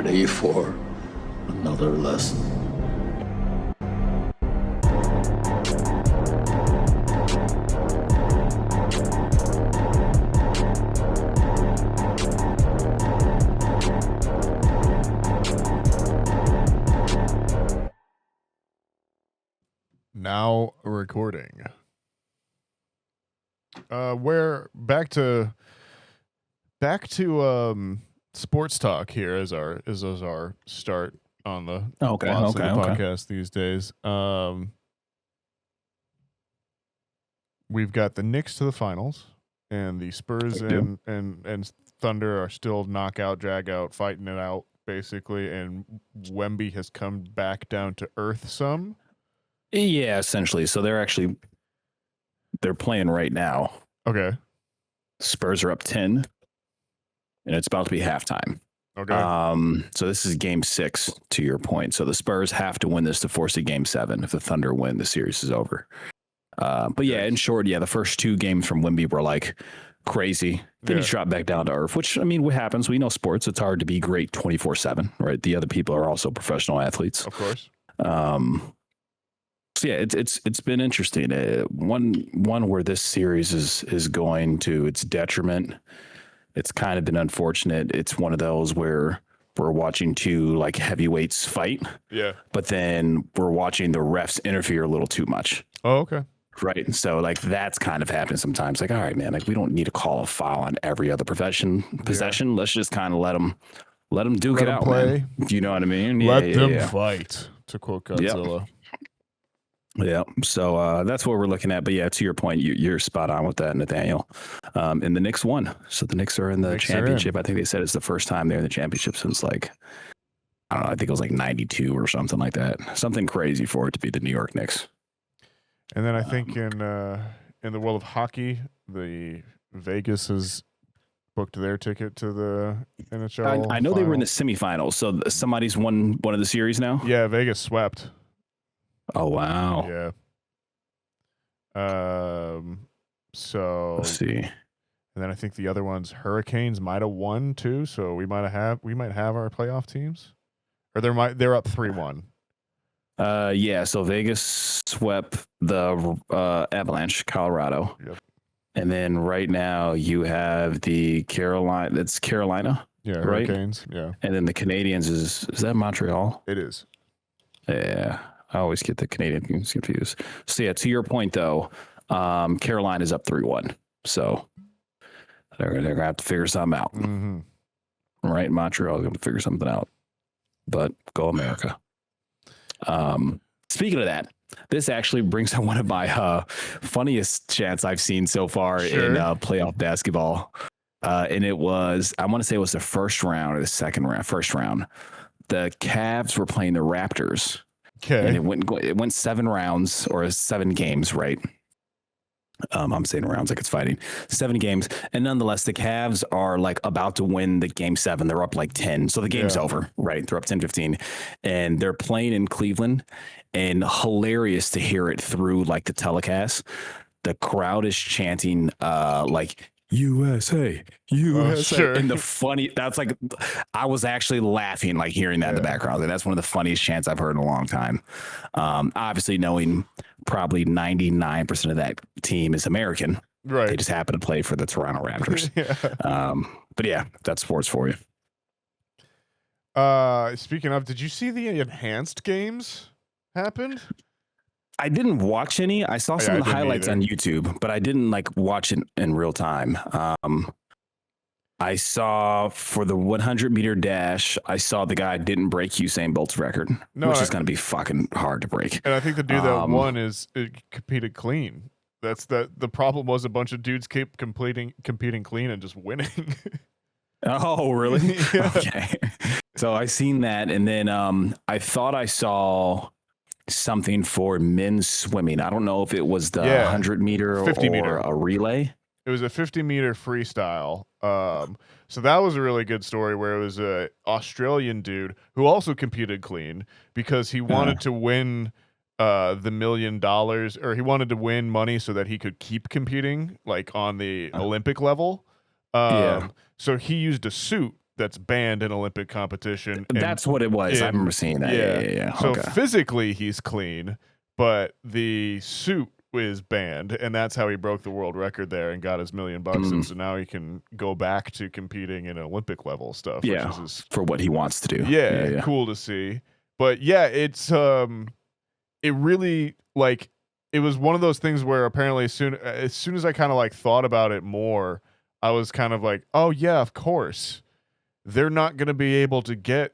ready for another lesson? Now recording. We're back to sports talk here as our start on the podcast these days. We've got the Knicks to the finals, and the Spurs and Thunder are still knockout, drag out, fighting it out basically, and Wemby has come back down to earth some. Yeah, essentially. So they're playing right now. Okay. Spurs are up 10, and it's about to be halftime. Okay. So this is game 6, to your point. So the Spurs have to win this to force a game 7. If the Thunder win, the series is over. But yeah, in short, the first 2 games from Wemby were like crazy. Then he dropped back down to earth, which, I mean, what happens? We know sports. It's hard to be great 24/7, right? The other people are also professional athletes. Of course. So yeah, it's been interesting. One where this series is going to its detriment. It's kind of been unfortunate. It's one of those where we're watching 2 like heavyweights fight. Yeah. But then we're watching the refs interfere a little too much. Oh, okay. Right. So like that's kind of happening sometimes. Like, all right, man, like we don't need to call a foul on every other possession. Yeah. Let's just kind of let them duke it out, play. Man. You know what I mean? Let them fight, to quote Godzilla. Yep. Yeah, so that's what we're looking at. But yeah, to your point, you're spot on with that, Nathaniel. And the Knicks won. So the Knicks are in the championship. I think they said it's the first time they're in the championship since like, I don't know, I think it was like 92 or something like that. Something crazy for it to be the New York Knicks. And then I think in the world of hockey, the Vegas has booked their ticket to the NHL. I know they were in the semifinals. So somebody's won one of the series now? Yeah, Vegas swept. Oh, wow. Yeah. So let's see. And then I think the other ones, Hurricanes might have won too, so we might have our playoff teams. Or they're up 3-1. Yeah, so Vegas swept the Avalanche, Colorado. Yep. And then right now you have the Carolina. Yeah, right? Hurricanes, yeah. And then the Canadians is that Montreal? It is. Yeah. I always get the Canadian teams confused. So yeah, to your point though, Carolina is up 3-1. So they're gonna have to figure something out. Mm-hmm. Right? Montreal is gonna figure something out. But go America. Speaking of that, this actually brings up one of my funniest chants I've seen so far in playoff basketball. And it was, I want to say it was the first round or the first round. The Cavs were playing the Raptors. Okay. And it went 7 rounds or 7 games, right? I'm saying rounds like it's fighting. 7 games. And nonetheless, the Cavs are like about to win the game 7. They're up like 10. So the game's over, right? They're up 10-15. And they're playing in Cleveland. And hilarious to hear it through like the telecast. The crowd is chanting like USA. Oh, sure. And that's like, I was actually laughing, like hearing that in the background. And that's one of the funniest chants I've heard in a long time. Obviously knowing probably 99% of that team is American. Right. They just happen to play for the Toronto Raptors. But yeah, that's sports for you. Speaking of, did you see the enhanced games happened? I didn't watch any. I saw some of the highlights on YouTube, but I didn't like watch it in real time. I saw for the 100-meter dash, I saw the guy didn't break Usain Bolt's record, which is going to be fucking hard to break. And I think the dude that won competed clean. That's the problem was a bunch of dudes keep competing clean and just winning. Oh, really? Yeah. Okay. So I seen that, and then I thought I saw something for men's swimming. I don't know if it was the 100-meter 50 or meter. A relay. It was a 50-meter freestyle. So that was a really good story where it was a Australian dude who also competed clean because he wanted to win the $1 million, or he wanted to win money so that he could keep competing like on the Olympic level. So he used a suit that's banned in Olympic competition. And That's what it was. I remember seeing that. Yeah. So Okay. physically he's clean, but the suit is banned, and that's how he broke the world record there and got his $1 million. And so now he can go back to competing in Olympic level stuff. Yeah, which is for what he wants to do. Yeah, cool to see. But yeah, it's it really, like, it was one of those things where apparently as soon as I kind of like thought about it more, I was kind of like, oh yeah, of course they're not going to be able to get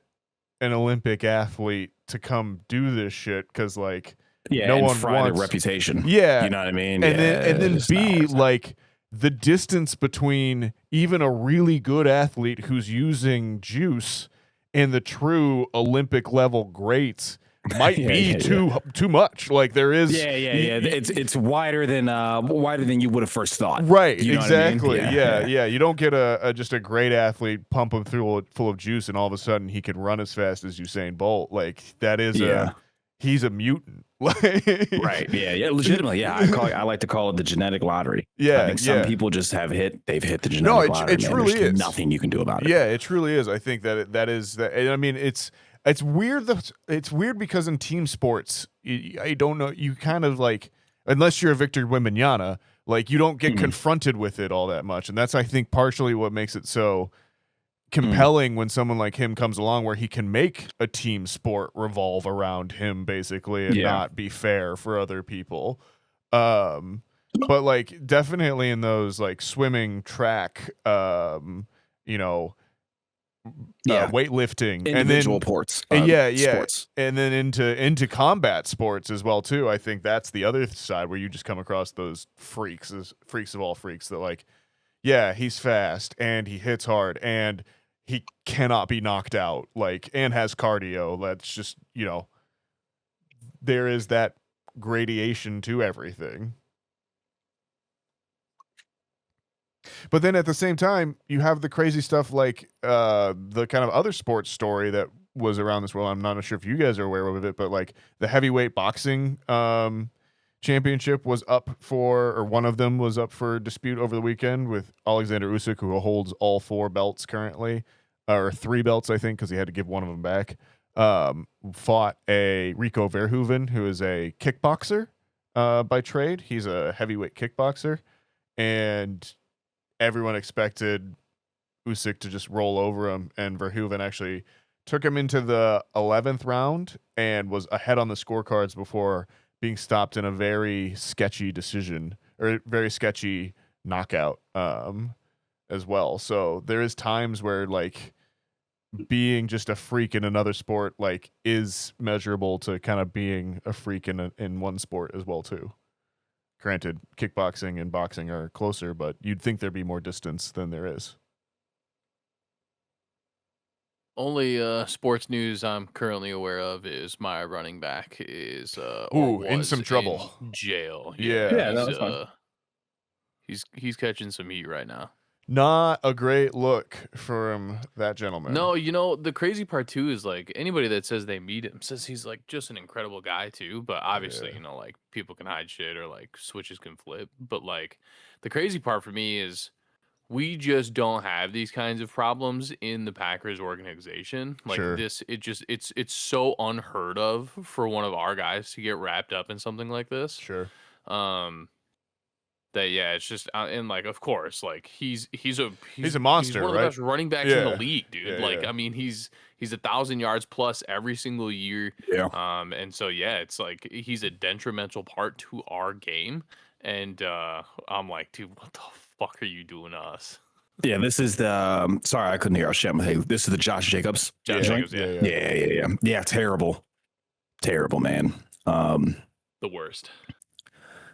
an Olympic athlete to come do this shit because like no one wants their reputation. Yeah, you know what I mean. And then B, like the distance between even a really good athlete who's using juice and the true Olympic level greats might be too much. Like there is it's wider than you would have first thought. Right, you know exactly. What I mean? Yeah. You don't get just a great athlete, pump him full of juice, and all of a sudden he can run as fast as Usain Bolt. Like that is he's a mutant. Right. Yeah. Legitimately. Yeah. I like to call it the genetic lottery. Yeah. I think some people just they've hit the genetic lottery. It truly is. Nothing you can do about it. Yeah, it truly is. I think that is that. I mean, it's weird. It's weird because in team sports, I don't know. You kind of like, unless you're a Victor Wembanyama, like you don't get confronted with it all that much, and that's I think partially what makes it so compelling when someone like him comes along, where he can make a team sport revolve around him basically and not be fair for other people. But like definitely in those like swimming, track, weightlifting, individual sports, and then into combat sports as well too. I think that's the other side where you just come across those freaks of all freaks that like, yeah, he's fast and he hits hard and he cannot be knocked out, like, and has cardio. That's just, there is that gradation to everything. But then at the same time, you have the crazy stuff like the kind of other sports story that was around this world. I'm not sure if you guys are aware of it, but like the heavyweight boxing championship was up for, or one of them was up for dispute over the weekend with Alexander Usyk, who holds all 4 belts currently, or 3 belts, I think, because he had to give one of them back. Fought a Rico Verhoeven, who is a kickboxer by trade. He's a heavyweight kickboxer, and everyone expected Usyk to just roll over him, and Verhoeven actually took him into the 11th round and was ahead on the scorecards before being stopped in a very sketchy decision, or very sketchy knockout as well. So there is times where like being just a freak in another sport like is measurable to kind of being a freak in one sport as well too. Granted, kickboxing and boxing are closer, but you'd think there'd be more distance than there is. Only sports news I'm currently aware of is my running back is in some trouble. In jail. Yeah, that was fun. He's catching some heat right now. Not a great look from that gentleman. No, the crazy part too is like anybody that says they meet him says he's like just an incredible guy too. But obviously, like people can hide shit or like switches can flip. But like the crazy part for me is we just don't have these kinds of problems in the Packers organization. Like this, it's so unheard of for one of our guys to get wrapped up in something like this. Sure. That it's just and like of course like he's a monster, he's one of the right? best running backs in the league, dude. Yeah. I mean he's 1,000 yards plus every single year. And so it's like he's a detrimental part to our game, and I'm like, dude, what the fuck are you doing to us? Yeah, this is the sorry I couldn't hear. Hey, this is the Josh Jacobs. Jacobs, yeah. Terrible, man. The worst.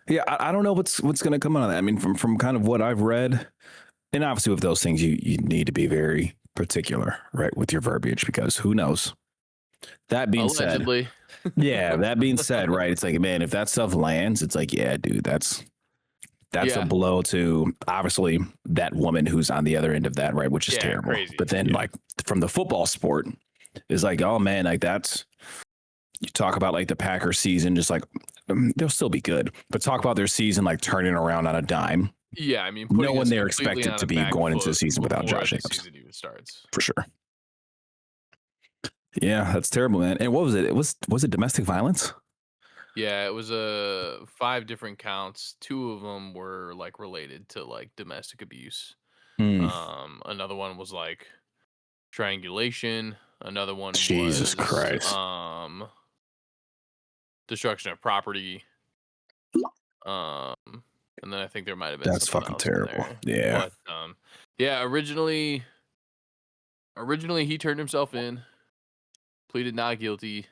Yeah, I don't know what's going to come out of that. I mean, from kind of what I've read, and obviously with those things, you need to be very particular, right, with your verbiage, because who knows? That being Allegedly. said, that being said, right, it's like, man, if that stuff lands, it's like, yeah, dude, that's a blow to obviously that woman who's on the other end of that, right, which is terrible. Crazy. But then like from the football sport, is like, oh man, like that's, you talk about like the Packers season, just like they'll still be good, but talk about their season like turning around on a dime Yeah, I mean, no putting one us there completely expected on to a be back going into the foot season without before Josh the Jacobs, season even starts. for sure. Yeah, that's terrible, man. And what was it? Was it domestic violence? Yeah, it was 5 different counts. 2 of them were like related to like domestic abuse. Hmm. Another one was like triangulation. Another one Jesus was Christ. destruction of property. And then I think there might have been That's something fucking else in terrible. there. Yeah. But yeah, originally he turned himself in, pleaded not guilty,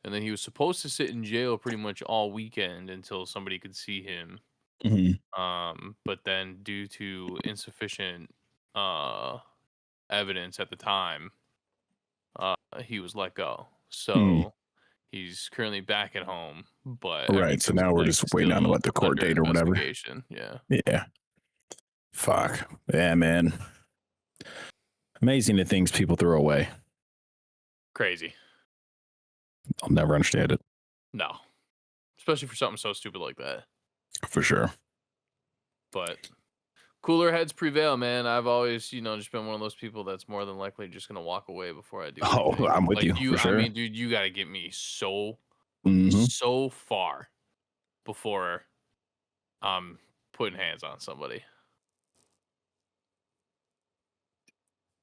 and then he was supposed to sit in jail pretty much all weekend until somebody could see him. Mhm. But then due to insufficient evidence at the time, he was let go. So he's currently back at home, but Right. So everything's now we're like just waiting on still what the court under date or whatever. investigation. Yeah. Yeah. Fuck. Yeah, man. Amazing the things people throw away. Crazy. I'll never understand it. No. Especially for something so stupid like that. For sure. But cooler heads prevail, man. I've always, just been one of those people that's more than likely just gonna walk away before I do Oh, anything. I'm with Like you, for sure. I mean, dude, you gotta get me so far before I'm putting hands on somebody.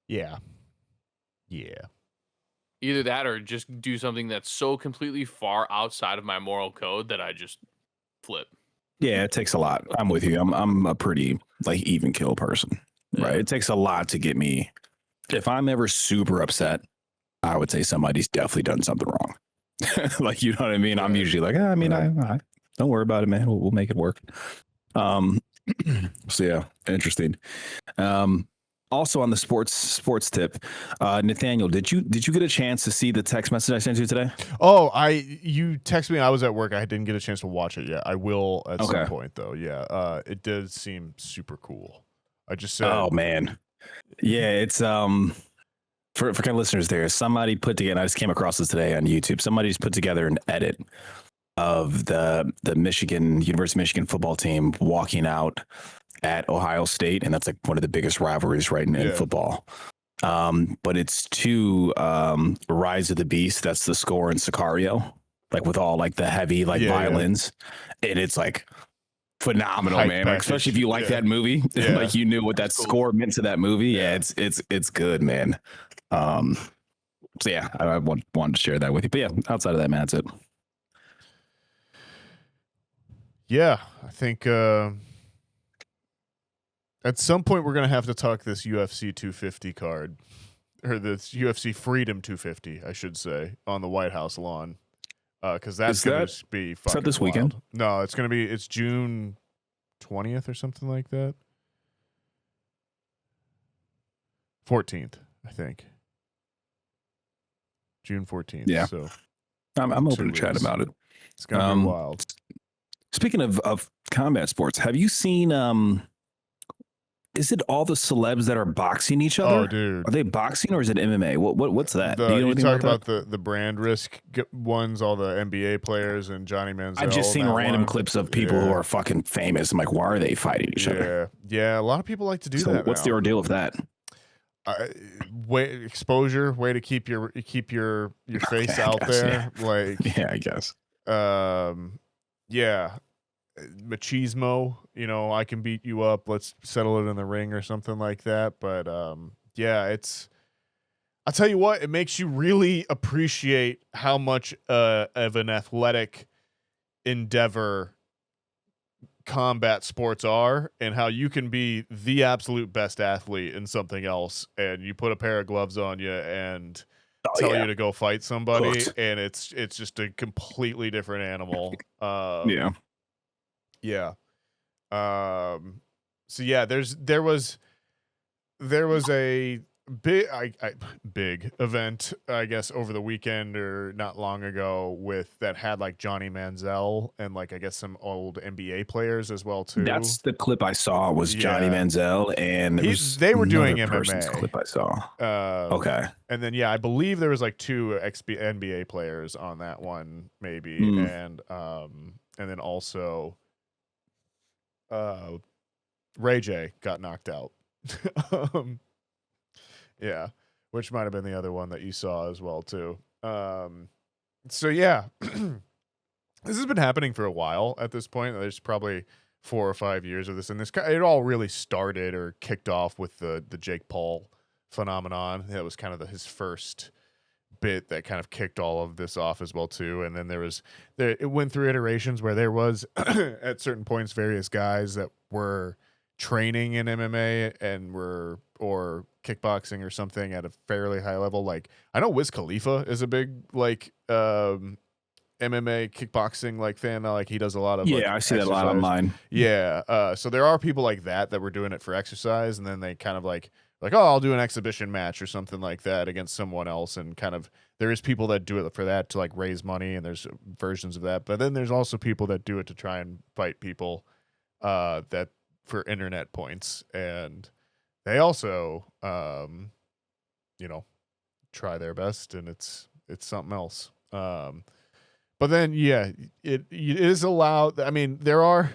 Yeah. Yeah. Either that or just do something that's so completely far outside of my moral code that I just flip. Yeah, it takes a lot. I'm with you. I'm a pretty like even kill person. Right. Yeah. It takes a lot to get me. If I'm ever super upset, I would say somebody's definitely done something wrong. Like, you know what I mean? I'm Right. usually like, I mean, I don't worry about it, man. We'll make it work. So yeah, interesting. Also on the sports tip, Nathaniel, did you get a chance to see the text message I sent you today? Oh, you texted me. I was at work. I didn't get a chance to watch it yet. I will at some point though. Yeah. It does seem super cool. I just said. Oh man. Yeah, it's for kind of listeners there, somebody put together, I just came across this today on YouTube. Somebody's put together an edit of the University of Michigan football team walking out at Ohio State, and that's like one of the biggest rivalries right in football. But it's to Rise of the Beast. That's the score in Sicario, like with all like the heavy violins, and it's like phenomenal, man. Like, especially if you like that movie, like you knew what that score meant to that movie. Yeah, it's good, man. So yeah, I wanted to share that with you. But yeah, outside of that, man, that's it. Yeah, I think at some point we're gonna have to talk this UFC 250 card, or this UFC Freedom 250, I should say, on the White House lawn, because that's gonna be fucking. Is that this wild. weekend? No, it's June 20th or something like that. 14th, I think. June 14th. Yeah. So I'm open to chat about it. It's gonna be wild. Speaking of combat sports, have you seen is it all the celebs that are boxing each other? Oh, dude. Are they boxing or is it MMA? What's that? Do you know talk about the brand risk ones, all the NBA players and Johnny Manziel? I've just seen random clips of people who are fucking famous. I'm like, why are they fighting each other? Yeah, a lot of people like to do so that. What's the ordeal of that? Exposure, way to keep your face out there. Yeah. Like, yeah, I guess. Yeah. Machismo, I can beat you up, let's settle it in the ring or something like that. But yeah, I'll tell you what, it makes you really appreciate how much of an athletic endeavor combat sports are, and how you can be the absolute best athlete in something else, and you put a pair of gloves on you and tell you to go fight somebody, and it's just a completely different animal. Yeah. So yeah, there was a big event, I guess, over the weekend or not long ago that had like Johnny Manziel and like I guess some old NBA players as well too. That's the clip I saw was Johnny Manziel, and they were doing MMA. Clip I saw. Okay, and then I believe there was like 2 NBA players on that one maybe, and then also Ray J got knocked out. Yeah, which might have been the other one that you saw as well too. So yeah, this has been happening for a while at this point. There's probably 4 or 5 years of this, and it all really started or kicked off with the Jake Paul phenomenon. That was kind of his first bit that kind of kicked all of this off as well too. And then it went through iterations where there was at certain points various guys that were training in MMA and or kickboxing or something at a fairly high level. Like I know Wiz Khalifa is a big like MMA kickboxing like fan. Like he does a lot of I see that a lot online. Yeah. So there are people like that were doing it for exercise, and then they kind of like, oh, I'll do an exhibition match or something like that against someone else. And kind of, there is people that do it for that to like raise money, and there's versions of that. But then there's also people that do it to try and fight people that for internet points. And they also, try their best, and it's something else. But then, yeah, it is allowed. I mean, the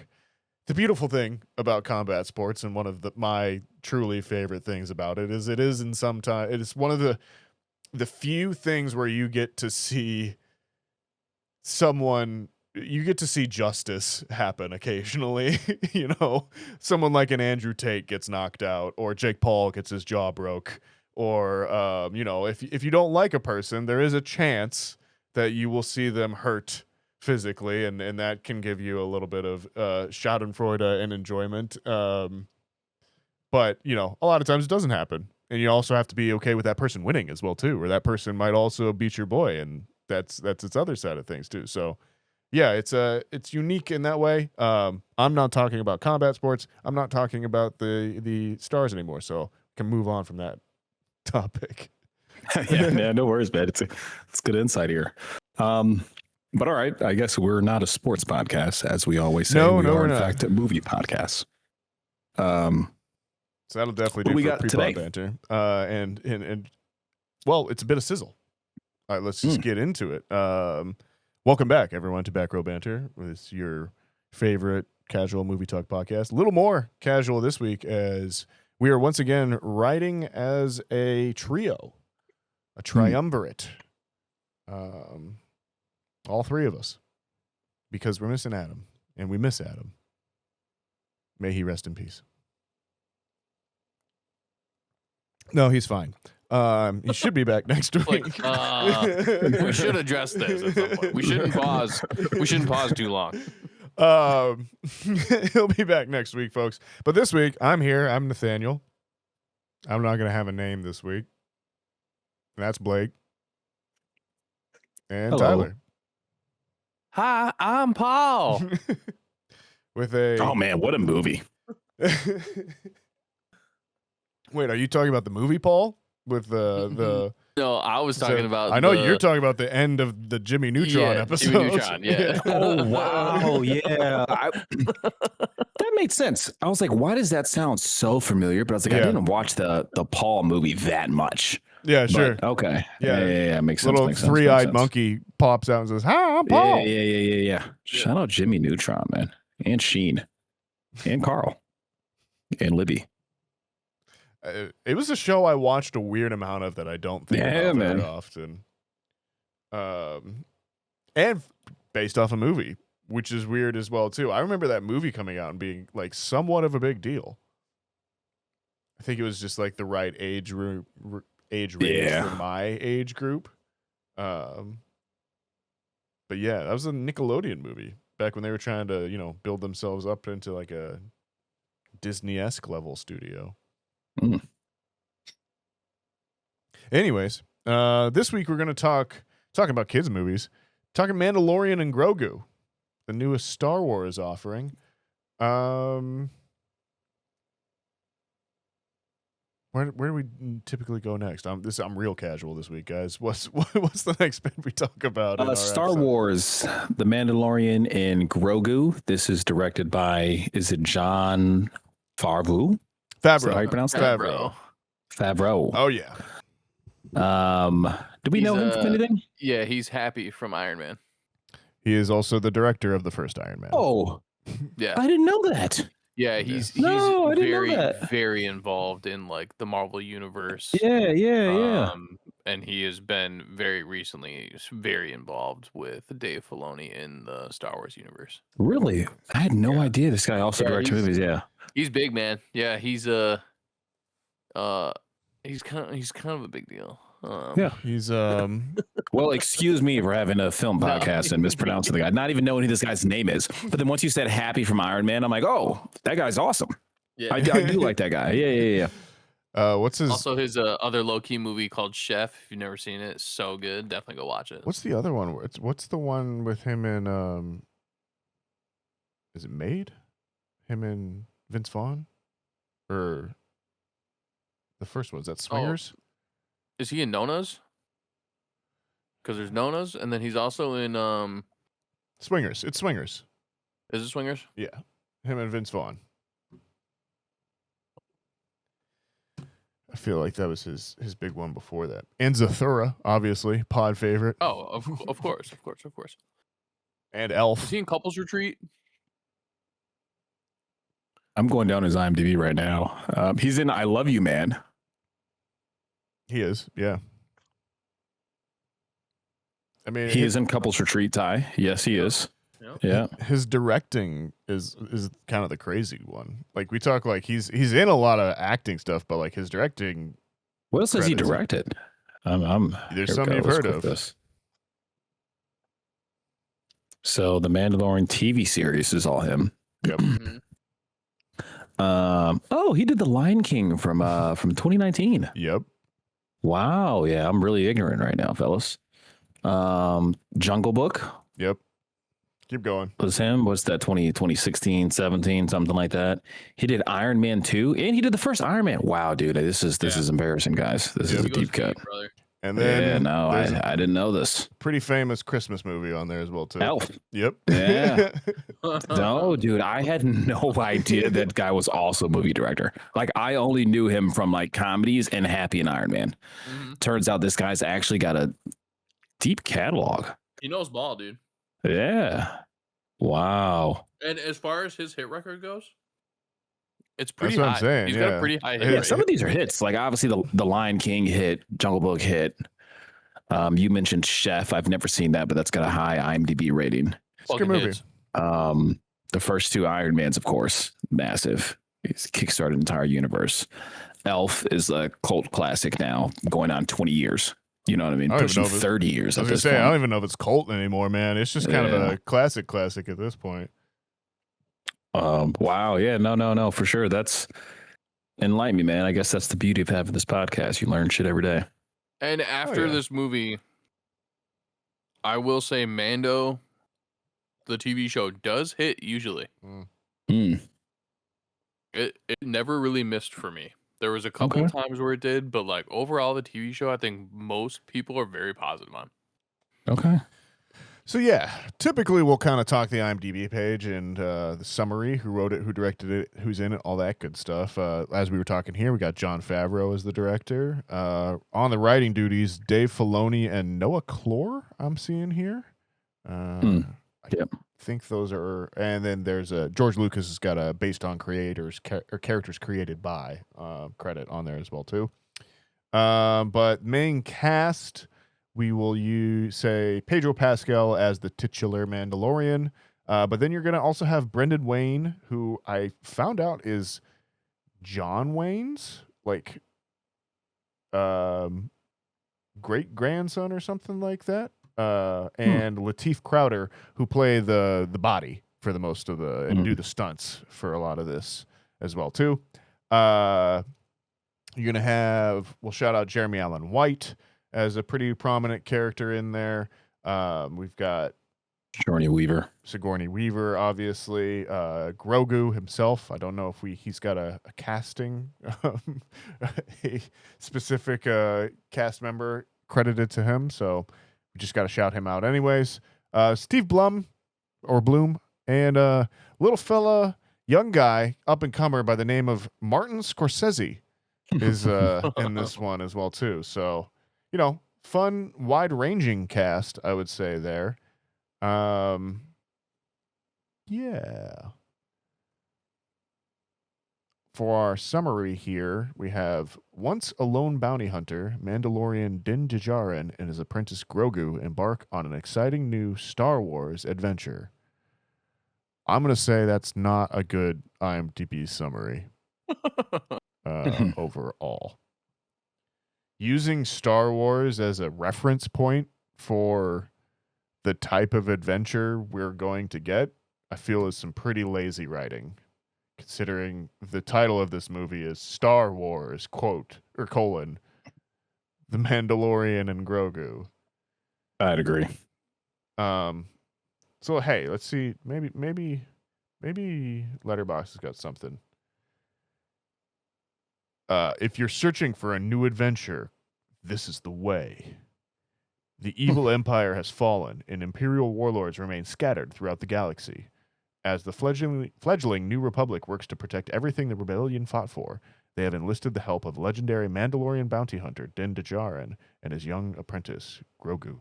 beautiful thing about combat sports, and one of my truly favorite things about it is it is one of the few things where you get to see justice happen occasionally. Someone like an Andrew Tate gets knocked out, or Jake Paul gets his jaw broke, or if you don't like a person, there is a chance that you will see them hurt physically, and that can give you a little bit of schadenfreude and enjoyment. But a lot of times it doesn't happen, and you also have to be okay with that person winning as well too, or that person might also beat your boy, and that's its other side of things too. So yeah, it's unique in that way. I'm not talking about combat sports. I'm not talking about the stars anymore, so can move on from that topic. Yeah, no worries, man. It's good insight here. But all right, I guess we're not a sports podcast, as we always say. We are, in fact, a movie podcast. So that'll definitely do for pre-pod banter. And well, it's a bit of sizzle. All right, let's just get into it. Welcome back, everyone, to Back Row Banter. It's your favorite casual movie talk podcast. A little more casual this week, as we are once again riding as a trio, a triumvirate. All three of us, because we're missing Adam, and we miss Adam. May he rest in peace. No, he's fine. He should be back next week. We should address this at some point. We shouldn't pause. We shouldn't pause too long. He'll be back next week, folks. But this week, I'm here. I'm Nathaniel. I'm not going to have a name this week. And that's Blake. And hello. Tyler. Hi, I'm Paul. With a... Oh, man, what a movie. Wait, are you talking about the movie, Paul? With the... No, I was talking about... I know you're talking about the end of the Jimmy Neutron episode. Jimmy Neutron, yeah. Oh, wow, yeah. That made sense. I was like, why does that sound so familiar? But I was like, I didn't watch the Paul movie that much. Yeah, sure. But, okay. Yeah. Makes sense. Little three-eyed monkey pops out and says, "Hi, I'm Paul." Yeah. Shout out Jimmy Neutron, man. And Sheen. And Carl. And Libby. It was a show I watched a weird amount of that I don't think about very often. And based off a movie, which is weird as well too. I remember that movie coming out and being like somewhat of a big deal. I think it was just like the right age range for my age group. But yeah, that was a Nickelodeon movie back when they were trying to, build themselves up into like a Disney-esque level studio. Anyways, this week we're going to talking about kids movies, talking Mandalorian and Grogu, the newest Star Wars offering. Where do we typically go next? I'm real casual this week, guys. What's the next bit we talk about? Star Wars, The Mandalorian and Grogu. This is directed by, is it Jon Favreau? Is that how you pronounce that? Favreau. Oh yeah. Do we know him from anything? Yeah, he's Happy from Iron Man. He is also the director of the first Iron Man. Oh, yeah. I didn't know that. Yeah, he's No, I didn't know very that. very involved in like the Marvel universe. Yeah. And he has been very recently very involved with Dave Filoni in the Star Wars universe. Really? I had no Yeah. idea this guy also Yeah, directed movies. Yeah. He's big, man. Yeah, he's kind of a big deal. Yeah. He's Well, excuse me for having a film No. podcast and mispronouncing the guy, not even knowing who this guy's name is. But then once you said Happy from Iron Man, I'm like, oh, that guy's awesome. Yeah. I do like that guy. Yeah. what's his Also, his other low key movie called Chef. If you've never seen it, it's so good. Definitely go watch it. what's the other one? What's the one with him and is it Made? Him and Vince Vaughn? Or the first one, is that Swingers? Is he in Nona's? Because there's Nona's, and then he's also in Swingers. It's Swingers. Is it Swingers? Yeah. Him and Vince Vaughn. I feel like that was his big one before that. And Zathura, obviously, pod favorite. Oh, of course. And Is Elf. he in Couples Retreat? I'm going down his IMDb right now. He's in I Love You, Man. He is, yeah. I mean, He is in Couples Retreat, Ty. Yes, he is. Yep. Yeah. his directing is kind of the crazy one. Like we talk like he's in a lot of acting stuff, but like his directing, What else has he Credits. directed? there's some you've heard of. This. So the Mandalorian TV series is all him. Yep. Mhm. Oh, he did the Lion King from 2019. Yep. Wow, yeah, I'm really ignorant right now, fellas. Jungle Book Yep. Keep going. was him. What's that? 2016, 17, something like that. He did Iron Man 2, and he did the first Iron Man. Wow, dude, this is embarrassing, guys. This is Yep. a He goes deep cut. deep, brother. And then Yeah, no, there's a I didn't know this. pretty famous Christmas movie on there as well too. Elf. Yep. Yeah. No, dude, I had no idea that guy was also a movie director. Like, I only knew him from like comedies and Happy and Iron Man. Mhm. Turns out this guy's actually got a deep catalog. He knows ball, dude. Yeah. Wow. And as far as his hit record goes, it's pretty That's what I'm high. saying, He's got yeah. a pretty high hit Yeah, Yeah, rate. some of these are hits. Like, obviously, the Lion King hit, Jungle Book hit. You mentioned Chef. I've never seen that, but that's got a high IMDb rating. It's a good Fucking movie. hits. The first two Iron Mans, of course, massive. It's kickstarted an entire universe. Elf is a cult classic now, going on 20 years. You know what I mean? I don't even Pushing know if it- 30 years I at was gonna this say, I point. don't even know if it's cult anymore, man. It's just kind of Yeah. a classic at this point. Wow. Yeah. No, for sure. That's enlighten me, man. I guess that's the beauty of having this podcast. You learn shit every day. And after yeah. this movie, I will say Mando, the TV show, does hit usually. Mm. It never really missed for me. There was a couple Okay. of times where it did, but like overall, the TV show, I think most people are very positive on. Okay. So yeah, typically we'll kind of talk the IMDb page and the summary, who wrote it, who directed it, who's in it, all that good stuff. As we were talking here, we got Jon Favreau as the director. On the writing duties, Dave Filoni and Noah Clore, I'm seeing here. Yep. I think those are, and then there's George Lucas has got a based on creators or characters created by credit on there as well too. But main cast, we will say Pedro Pascal as the titular Mandalorian. But then you're going to also have Brendan Wayne, who I found out is John Wayne's like great grandson or something like that. And Lateef Crowder, who play the body for the most of the and do the stunts for a lot of this as well too. You're gonna have, we'll shout out Jeremy Allen White as a pretty prominent character in there. We've got Sigourney Weaver, obviously. Grogu himself. I don't know if he's got a casting, a specific cast member credited to him. So we just got to shout him out anyways. Steve Bloom, and little fella, young guy, up and comer by the name of Martin Scorsese is in this one as well too. So, you know, fun, wide-ranging cast, I would say there. Yeah. for our summary here, we have once a lone bounty hunter, Mandalorian Din Djarin and his apprentice Grogu embark on an exciting new Star Wars adventure. I'm going to say that's not a good IMDb summary overall. Using Star Wars as a reference point for the type of adventure we're going to get, I feel is some pretty lazy writing, considering the title of this movie is Star Wars, The Mandalorian and Grogu. I'd agree. So hey, let's see. Maybe Letterboxd has got something. If you're searching for a new adventure, this is the way. The evil empire has fallen, and Imperial warlords remain scattered throughout the galaxy. As the fledgling New Republic works to protect everything the rebellion fought for, they have enlisted the help of legendary Mandalorian bounty hunter Din Djarin and his young apprentice Grogu.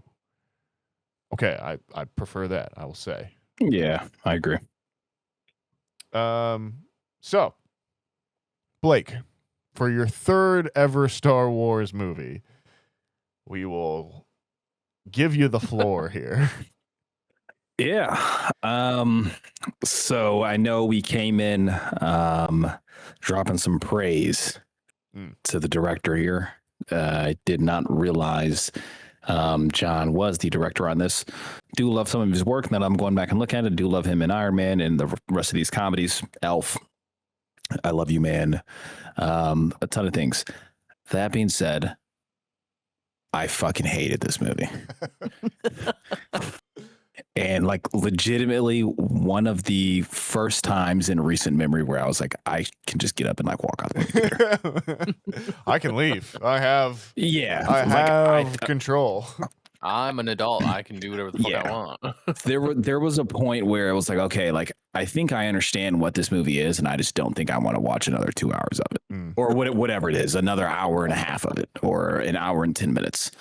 Okay, I prefer that, I will say. Yeah, I agree. So, Blake, for your third ever Star Wars movie, we will give you the floor here. Yeah. So I know we came in dropping some praise to the director here. I did not realize John was the director on this. Do love some of his work. Now I'm going back and looking at it. Do love him in Iron Man and the rest of these comedies. Elf. I Love You, Man. A ton of things. That being said, I fucking hated this movie. And like legitimately one of the first times in recent memory where I was like, I can just get up and like walk out the theater. I can leave. I have control. I'm an adult. I can do whatever the fuck I want. There was a point where it was like, okay, like I think I understand what this movie is, and I just don't think I want to watch another 2 hours of it, or whatever it is, another hour and a half of it, or an hour and 10 minutes.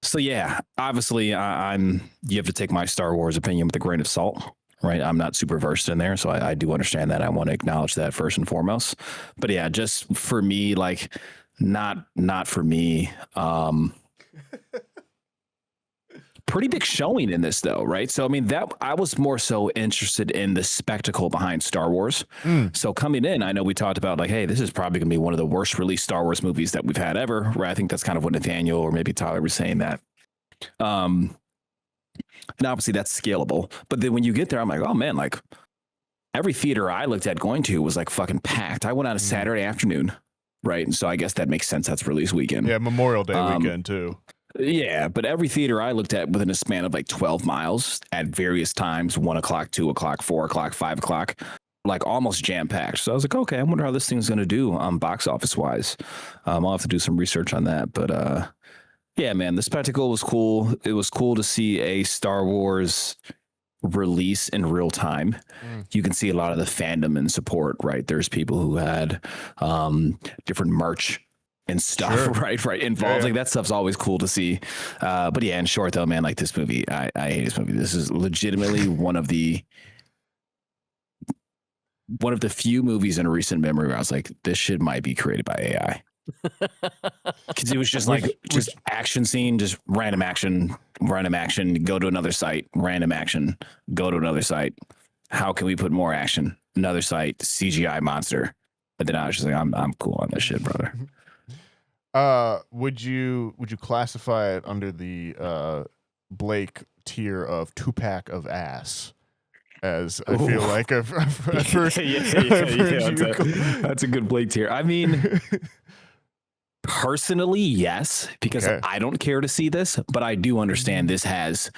So yeah, obviously you have to take my Star Wars opinion with a grain of salt, right? I'm not super versed in there, so I do understand that. I want to acknowledge that first and foremost. But yeah, just for me, like not for me. Pretty big showing in this though, right? So I mean, that I was more so interested in the spectacle behind Star Wars. So coming in, I know we talked about like, hey, this is probably gonna be one of the worst released Star Wars movies that we've had ever. Right? I think that's kind of what Nathaniel or maybe Tyler was saying that. And obviously that's scalable. But then when you get there, I'm like, oh man, like every theater I looked at going to was like fucking packed. I went on a Saturday afternoon, right? And so I guess that makes sense. That's release weekend. Yeah, Memorial Day weekend too. Yeah, but every theater I looked at within a span of like 12 miles at various times, 1 o'clock, 2 o'clock, 4 o'clock, 5 o'clock, like almost jam packed. So I was like, okay, I wonder how this thing's going to do box office wise. I'll have to do some research on that. But yeah, man, the spectacle was cool. It was cool to see a Star Wars release in real time. You can see a lot of the fandom and support, right? There's people who had different merch and stuff, right, involved. Like that stuff's always cool to see. But yeah, in short though, man, like this movie, I hate this movie. This is legitimately one of the few movies in recent memory where I was like, this shit might be created by AI. Because it was just like just action scene, just random action, go to another site, random action, go to another site. How can we put more action? Another site, CGI monster. But then I was just like, I'm cool on this shit, brother. Would you classify it under the Blake tier of 2-pack of ass? As I feel like I've heard, that's a good Blake tier. I mean, personally, yes, because I don't care to see this, but I do understand this has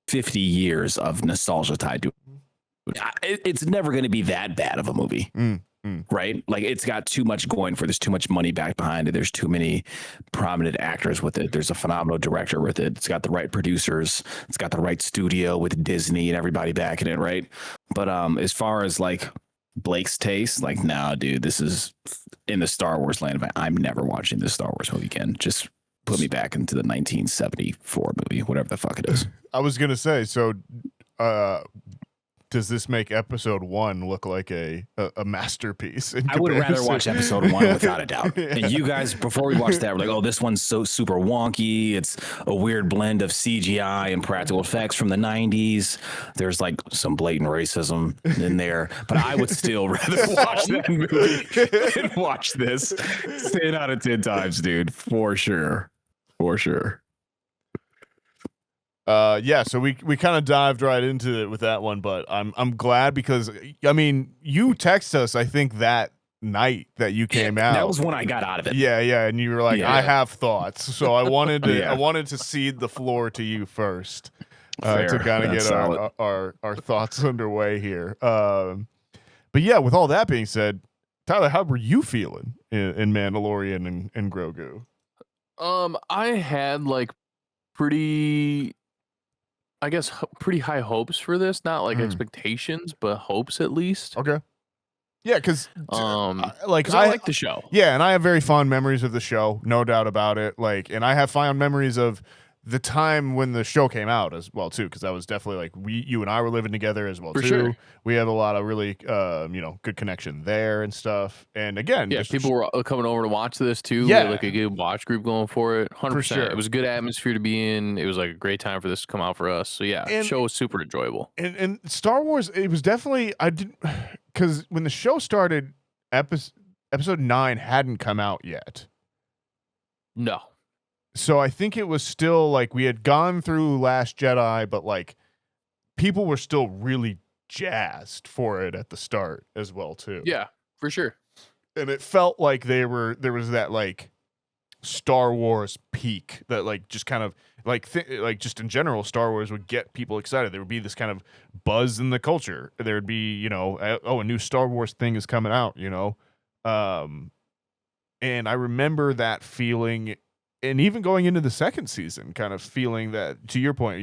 50 years of nostalgia tied to it. It's never going to be that bad of a movie. Right? Like it's got too much going for it. There's too much money back behind it. There's too many prominent actors with it. There's a phenomenal director with it. It's got the right producers. It's got the right studio with Disney and everybody backing it, right? But as far as like Blake's taste, like, nah, dude, this is in the Star Wars land. I'm never watching this Star Wars movie again. Just put me back into the 1974 movie, whatever the fuck it is. I was gonna say, so does this make episode 1 look like a masterpiece? I would rather watch episode 1 without a doubt. Yeah. And you guys, before we watched that, were like, oh, this one's so super wonky. It's a weird blend of CGI and practical effects from the 90s. There's like some blatant racism in there. But I would still rather watch that movie than watch this 10 out of 10 times, dude. For sure. For sure. Yeah, so we kind of dived right into it with that one, but I'm glad because I mean you text us I think that night that you came out. That was when I got out of it. Yeah, and you were like, I have thoughts, so I wanted to Yeah. I wanted to cede the floor to you first Fair. to kind of That's get our thoughts underway here. But yeah, with all that being said, Tyler, how were you feeling in Mandalorian and Grogu? I had like pretty high hopes for this. Not like expectations, but hopes at least. Okay. Yeah, because I I like the show. Yeah, and I have very fond memories of the show, no doubt about it. Like, and I have fond memories of the time when the show came out as well too, because that was definitely like you and I were living together as well For too. sure. We had a lot of really good connection there and stuff. And again, Yeah, people were coming over to watch this too. Yeah. We had like a good watch group going for it. 100%. sure. It was a good atmosphere to be in. It was like a great time for this to come out for us. So yeah, the show was super enjoyable. And Star Wars, it was definitely because when the show started, episode 9 hadn't come out yet. No. So I think it was still like we had gone through Last Jedi, but like people were still really jazzed for it at the start as well too. Yeah, for sure. And it felt like there was that like Star Wars peak that like just kind of like just in general Star Wars would get people excited. There would be this kind of buzz in the culture. There would be, a new Star Wars thing is coming out, and I remember that feeling. And even going into the second season, kind of feeling that, to your point,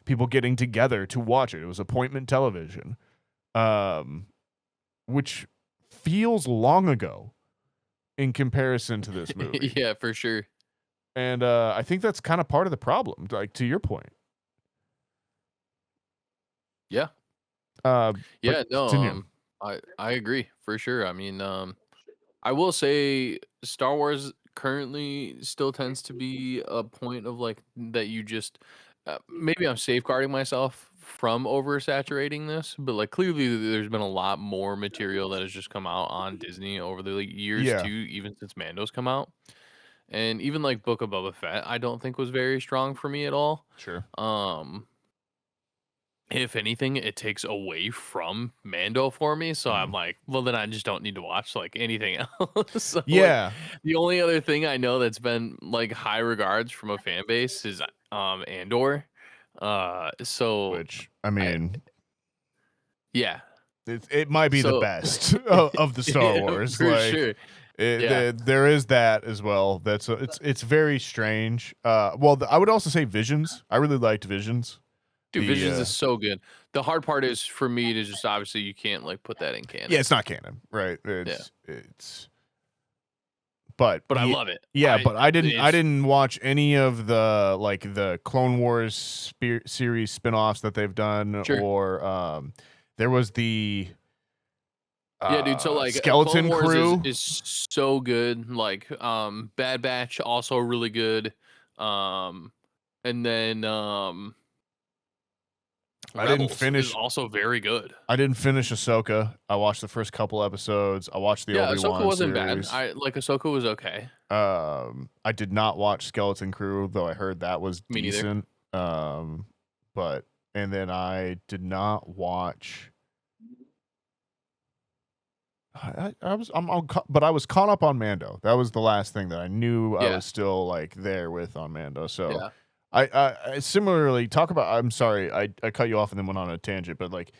people getting together to watch it. It was appointment television, which feels long ago in comparison to this movie. Yeah, for sure. And I think that's kind of part of the problem, like to your point. Yeah. Yeah, no, I agree for sure. I mean, I will say Star Wars currently still tends to be a point of like that you just maybe I'm safeguarding myself from oversaturating this, but like clearly there's been a lot more material that has just come out on Disney over the years too, even since Mando's come out. And even like Book of Boba Fett, I don't think was very strong for me at all. Sure. If anything, it takes away from Mando for me. So I'm like, well, then I just don't need to watch like anything else. So, Yeah. Like, the only other thing I know that's been like high regards from a fan base is Andor. Which I mean, yeah, it might be the best of the Star Wars. For like, sure. There is that as well. It's very strange. I would also say Visions. I really liked Visions. Dude, Visions is so good. The hard part is for me to just obviously you can't like put that in canon. Yeah, it's not canon, right? But I love it. Yeah, but I didn't watch any of the Clone Wars series spin-offs that they've done, Sure. or there was the yeah, dude. So like Skeleton Clone Wars Crew is so good. Like Bad Batch also really good. And then I didn't Rebels finish. is also very good. I didn't finish Ahsoka. I watched the first couple episodes. I watched the Obi-Wan Ahsoka wasn't series. bad. Ahsoka was okay. I did not watch Skeleton Crew, though I heard that was Me neither. decent. And then I did not watch. I was caught up on Mando. That was the last thing that I knew I was still like there with on Mando. So. Yeah. I similarly talk about. I'm sorry, I cut you off and then went on a tangent, but like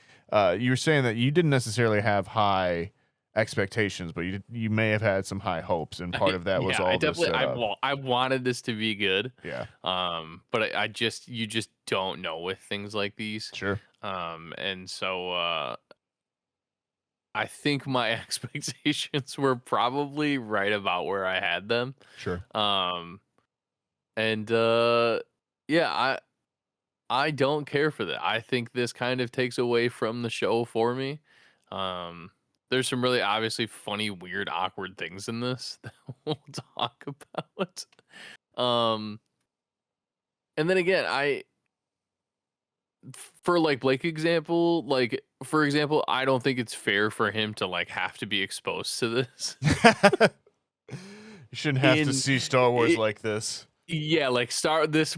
you were saying that you didn't necessarily have high expectations, but you may have had some high hopes, and part of that was all this setup. I wanted this to be good. Yeah. But you just don't know with things like these. Sure. And so I think my expectations were probably right about where I had them. Sure. And yeah, I don't care for that. I think this kind of takes away from the show for me. There's some really obviously funny, weird, awkward things in this that we'll talk about. And then again, for like Blake example, like for example, I don't think it's fair for him to like have to be exposed to this. You shouldn't have to see Star Wars like this. Yeah, like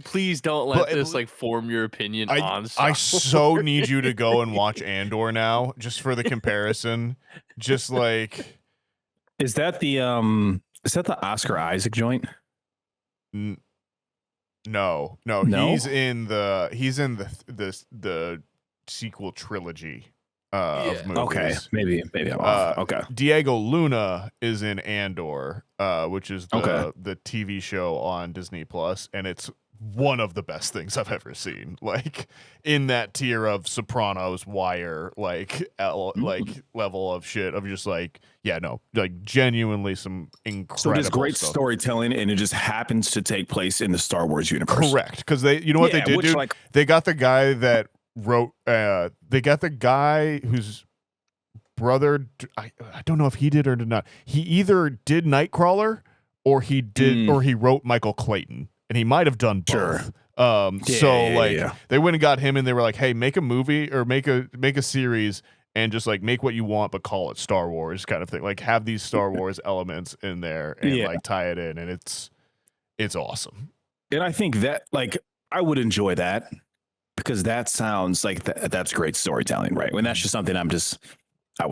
please don't let this like form your opinion on Star I Wars. so need you to go and watch Andor now, just for the comparison. Just like, is that the Oscar Isaac joint? No, he's in the sequel trilogy of movies. Okay, maybe I'm off. Okay. Diego Luna is in Andor, which is the TV show on Disney Plus, and it's one of the best things I've ever seen. Like in that tier of Sopranos, Wire, like level of shit of just like, yeah, no, like genuinely some incredible. So it is great stuff. Storytelling, and it just happens to take place in the Star Wars universe. Correct, because they, you know what they did, dude? Like, they got the guy that wrote. They got the guy whose brother. I don't know if he did or did not. He either did Nightcrawler or he did or he wrote Michael Clayton. And he might have done both. Sure. They went and got him, and they were like, "Hey, make a movie or make a series, and just like make what you want, but call it Star Wars kind of thing. Like have these Star Wars elements in there and like tie it in, and it's awesome." And I think that like I would enjoy that because that sounds like that's great storytelling, right? When that's just something I was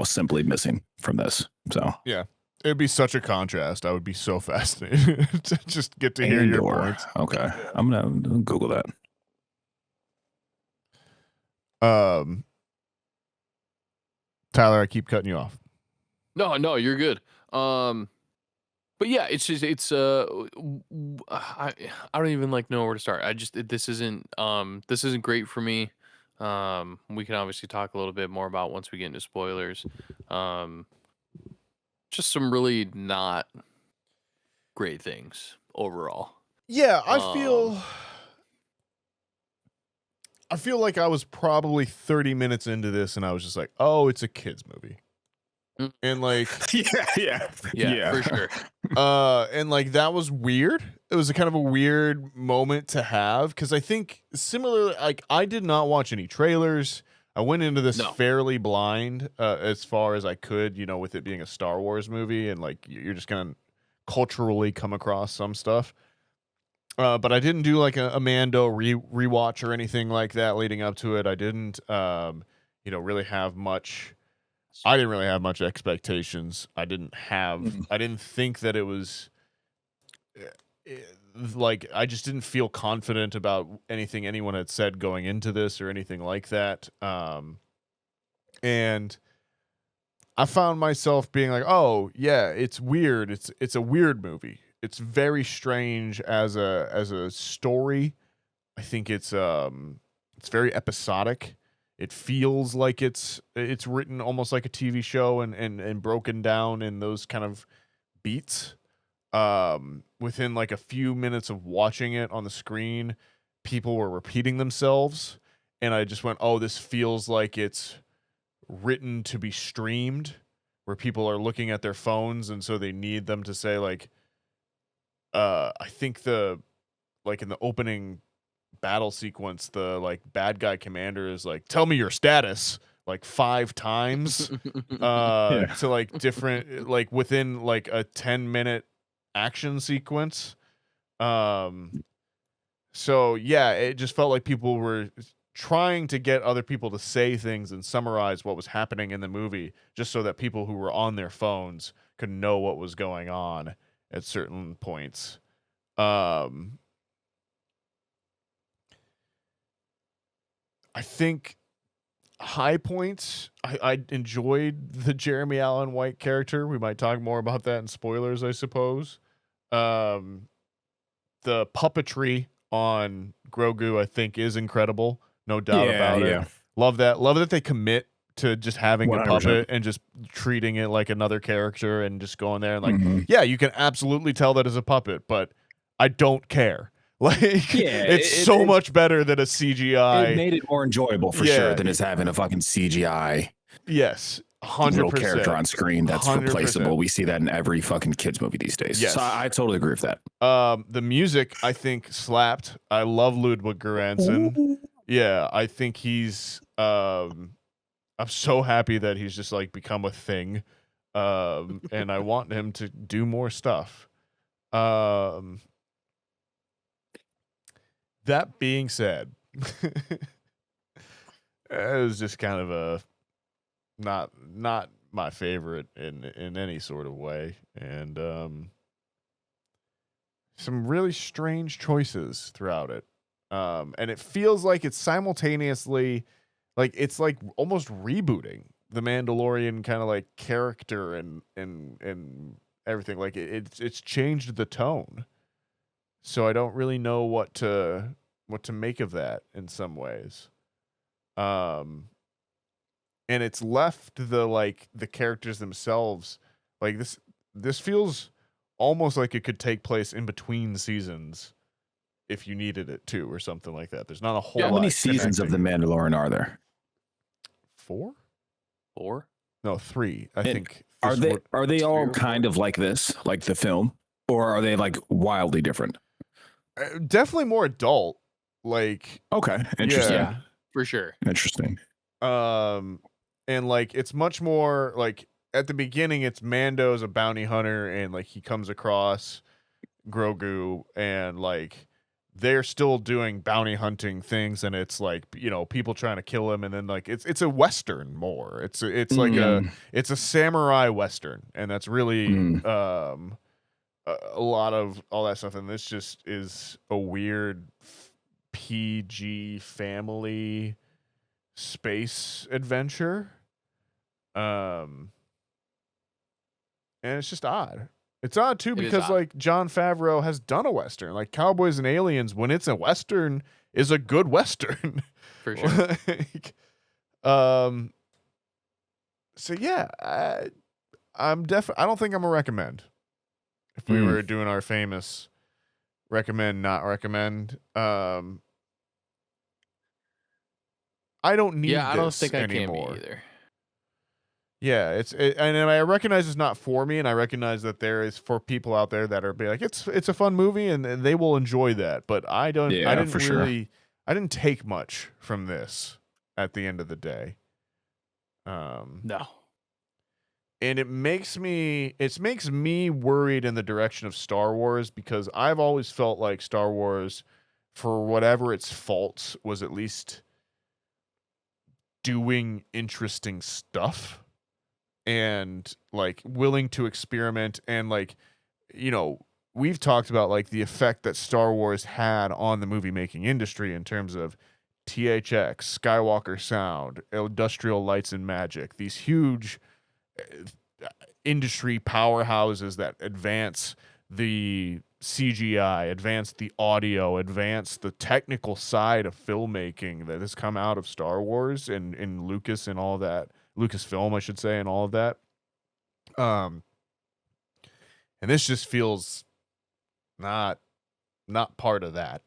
simply missing from this. So yeah. It'd be such a contrast. I would be so fascinated to just get to hear your points. Okay. I'm gonna Google that. Tyler, I keep cutting you off. No, you're good. But yeah, it's just I don't even like know where to start. This isn't great for me. We can obviously talk a little bit more about once we get into spoilers. Just some really not great things overall. Yeah, I feel like I was probably 30 minutes into this and I was just like, oh, it's a kid's movie. And like yeah, for sure. And like that was weird. It was a kind of a weird moment to have because I think similarly, like I did not watch any trailers. I went into this fairly blind as far as I could, you know, with it being a Star Wars movie and like you're just going to culturally come across some stuff. But I didn't do like a Mando rewatch or anything like that leading up to it. I didn't, really have much. I didn't really have much expectations. I didn't think that it was like I just didn't feel confident about anything anyone had said going into this or anything like that. And I found myself being like, "Oh, yeah, it's weird. It's a weird movie. It's very strange as a story. I think it's very episodic. It feels like it's written almost like a TV show and broken down in those kind of beats. Within like a few minutes of watching it on the screen, people were repeating themselves, and I just went, "Oh, this feels like it's written to be streamed, where people are looking at their phones, and so they need them to say like, I think in the opening battle sequence, the like bad guy commander is like, "Tell me your status," like 5 times, to like different, like within like a 10-minute action sequence. So yeah, it just felt like people were trying to get other people to say things and summarize what was happening in the movie, just so that people who were on their phones could know what was going on at certain points. I think high points, I enjoyed the Jeremy Allen White character. We might talk more about that in spoilers, I suppose. The puppetry on Grogu, I think, is incredible. No doubt about it. Love that. Love that they commit to just having 100%. A puppet and just treating it like another character and just going there and like, yeah, you can absolutely tell that is a puppet, but I don't care. Like, Yeah, it's so much better than a CGI. It made it more enjoyable for Yeah. sure than just having a fucking CGI Yes, 100%. little character on screen that's 100%. replaceable. We see that in every fucking kids movie these days. Yes. So I totally agree with that. The music, I think, slapped. I love Ludwig Göransson. Yeah, I think he's I'm so happy that he's just like become a thing. And I want him to do more stuff. That being said, it was just kind of a not my favorite in any sort of way, and some really strange choices throughout it. And it feels like it's simultaneously like it's like almost rebooting the Mandalorian kind of like character and everything. Like it's changed the tone. So I don't really know what to make of that in some ways. And it's left the characters themselves like this feels almost like it could take place in between seasons if you needed it to or something like that. There's not a whole lot. How many seasons of The connecting. Mandalorian are there? 4? 4? No, 3. I think. Are they all 3 or 4? kind of like this, like the film, or are they like wildly different? Definitely more adult. Like Okay, interesting. Yeah. Yeah, for sure. Interesting. and like it's much more like at the beginning it's Mando's a bounty hunter and like he comes across Grogu and like they're still doing bounty hunting things and it's like, you know, people trying to kill him and then like it's a western more. It's like it's a samurai western and that's really a lot of all that stuff, and this just is a weird PG family space adventure. And it's just odd. It's odd too It is because odd. like Jon Favreau has done a western. Like Cowboys and Aliens, when it's a western, is a good western. For sure. Like, so yeah, I don't think I'm a recommend. If we were doing our famous recommend, not recommend, I don't need Yeah, I don't this think I anymore. can be either. Yeah, and I recognize it's not for me, and I recognize that there is for people out there that are be like, it's a fun movie, and they will enjoy that. But I don't. Yeah, I didn't for sure. really. I didn't take much from this at the end of the day. No. And it makes me worried in the direction of Star Wars because I've always felt like Star Wars, for whatever its faults, was at least doing interesting stuff and like willing to experiment and like, you know, we've talked about like the effect that Star Wars had on the movie making industry in terms of THX, Skywalker sound, industrial lights and magic, these huge industry powerhouses that advance the CGI, advance the audio, advance the technical side of filmmaking that has come out of Star Wars and Lucas and all that, Lucasfilm, I should say, and all of that. And this just feels not part of that.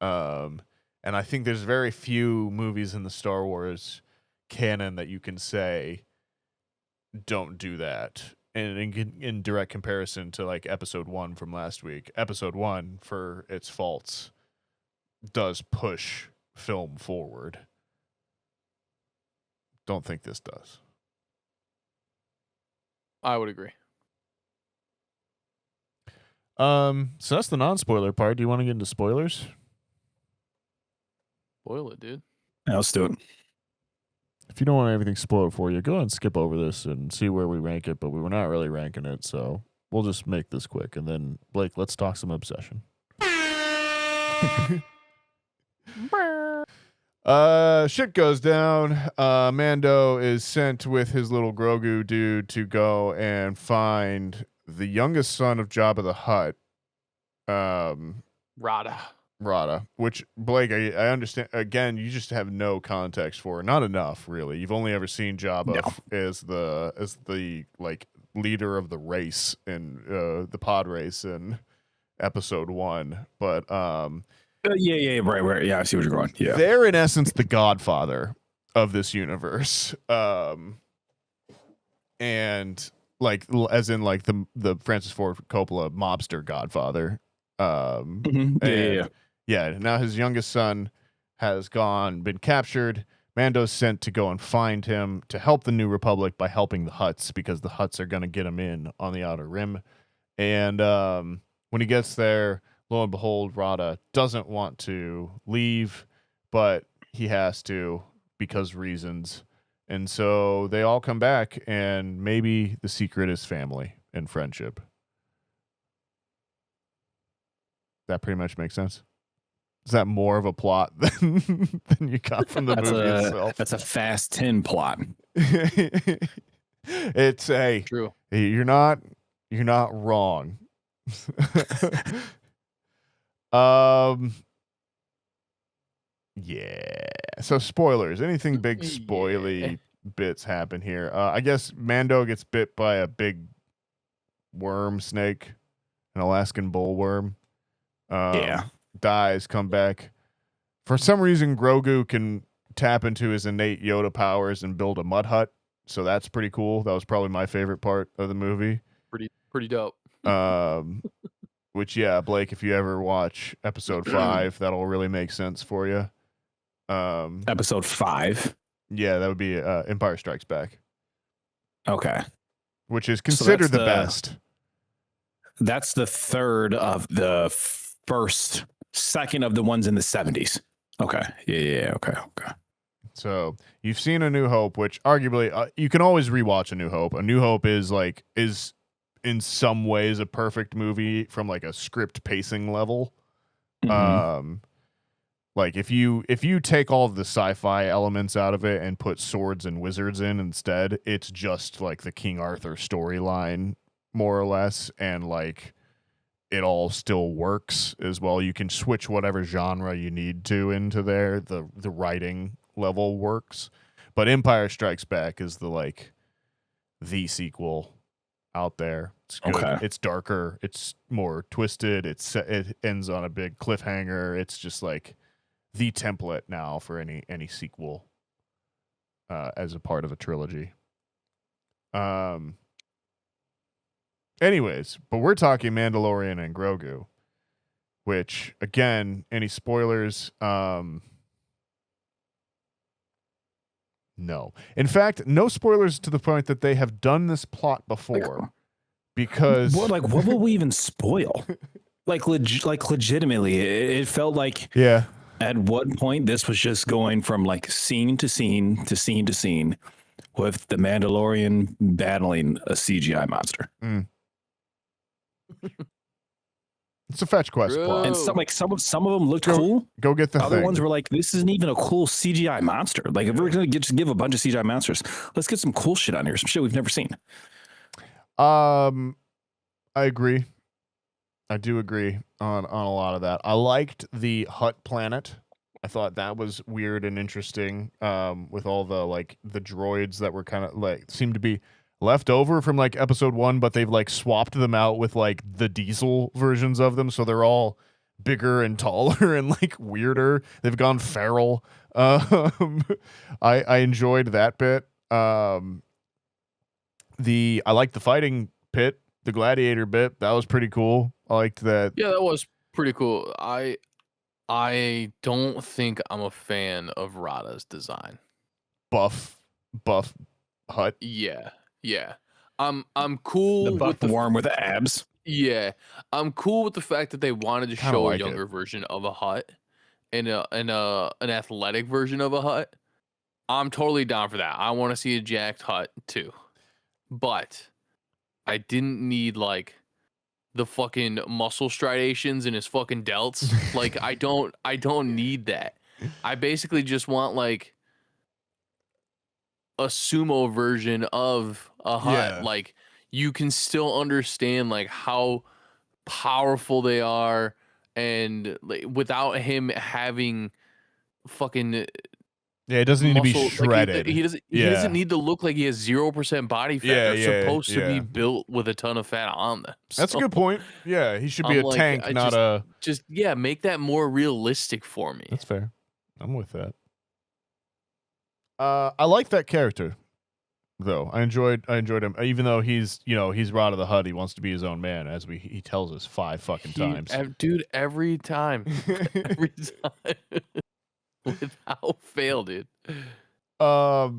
And I think there's very few movies in the Star Wars canon that you can say don't do that. And in direct comparison to like episode 1 from last week, episode 1 for its faults does push film forward. Don't think this does. I would agree. So that's the non-spoiler part. Do you want to get into spoilers? Boil it, dude. Yeah, let's do it. If you don't want everything spoiled for you, go ahead and skip over this and see where we rank it, but we were not really ranking it, so we'll just make this quick. And then, Blake, let's talk some obsession. Shit goes down. Mando is sent with his little Grogu dude to go and find the youngest son of Jabba the Hutt. Rada, which Blake, I understand. Again, you just have no context for, not enough, really. You've only ever seen Jabba as the like leader of the race and the pod race and episode 1, but right. Yeah, I see what you're going. Yeah. they're in essence the godfather of this universe. And like as in like the Francis Ford Coppola mobster godfather. Yeah. Now his youngest son has been captured. Mando's sent to go and find him to help the New Republic by helping the Hutts, because the Hutts are going to get him in on the Outer Rim. And when he gets there, lo and behold, Rada doesn't want to leave, but he has to because reasons. And so they all come back, and maybe the secret is family and friendship. That pretty much makes sense. Is that more of a plot than you got from the movie itself? That's a Fast 10 plot. It's True. You're not wrong. Yeah. So spoilers. Anything big spoily bits happen here? I guess Mando gets bit by a big worm snake, an Alaskan bullworm. Dies, come back. For some reason, Grogu can tap into his innate Yoda powers and build a mud hut. So that's pretty cool. That was probably my favorite part of the movie. Pretty dope. Which, yeah, Blake, if you ever watch episode 5, that'll really make sense for you. Episode 5? Yeah, that would be Empire Strikes Back. Okay. Which is considered the best. That's the third of the second of the ones in the 70s. Okay. Yeah. Okay. So you've seen A New Hope, which arguably you can always rewatch A New Hope. A New Hope is in some ways a perfect movie from like a script pacing level. Mm-hmm. Like if you take all of the sci-fi elements out of it and put swords and wizards in instead, it's just like the King Arthur storyline more or less, and like it all still works as well. You can switch whatever genre you need to into there. The writing level works. But Empire Strikes Back is the sequel out there. It's good. Okay. It's darker. It's more twisted. It ends on a big cliffhanger. It's just like the template now for any sequel as a part of a trilogy. Anyways, but we're talking Mandalorian and Grogu, which again, any spoilers? No. In fact, no spoilers to the point that they have done this plot before. Because what will we even spoil? Legitimately, it felt like at what point this was just going from like scene to scene to scene to scene with the Mandalorian battling a CGI monster. It's a fetch quest plot. And some of them looked cool. Go get the Other thing. ones were like, this isn't even a cool CGI monster. Like, if we're going to just give a bunch of CGI monsters, let's get some cool shit on here. Some shit we've never seen. I agree. I do agree on a lot of that. I liked the Hutt planet. I thought that was weird and interesting. With all the droids that were kind of like seemed to be left over from like episode 1, but they've like swapped them out with like the diesel versions of them, so they're all bigger and taller and like weirder. They've gone feral. I enjoyed that bit. I liked the fighting pit, the gladiator bit. That was pretty cool. I liked that. Yeah, that was pretty cool. I don't think I'm a fan of Rada's design. Buff Hutt. Yeah. I'm cool The buff with the worm with the abs. Yeah, I'm cool with the fact that they wanted to Kinda show like a younger it. version of a Hutt and an athletic version of a Hutt. I'm totally down for that. I want to see a jacked Hutt too, but I didn't need like the fucking muscle striations in his fucking delts. Like I don't need that. I basically just want like a sumo version of a Hutt. Yeah. Like you can still understand like how powerful they are, and like, without him having fucking Yeah, it doesn't need to be muscle. shredded. He doesn't. He Yeah. doesn't need to look like he has 0% body fat. Yeah, They're supposed to yeah. be built with a ton of fat on them. That's a good point. Yeah, he should be I'm a like, tank, I not a. just make that more realistic for me. That's fair. I'm with that. I like that character, though. I enjoyed him, even though he's Rod of the Hut. He wants to be his own man, as he tells us 5 fucking times. Dude, every time, every time, without fail, dude. All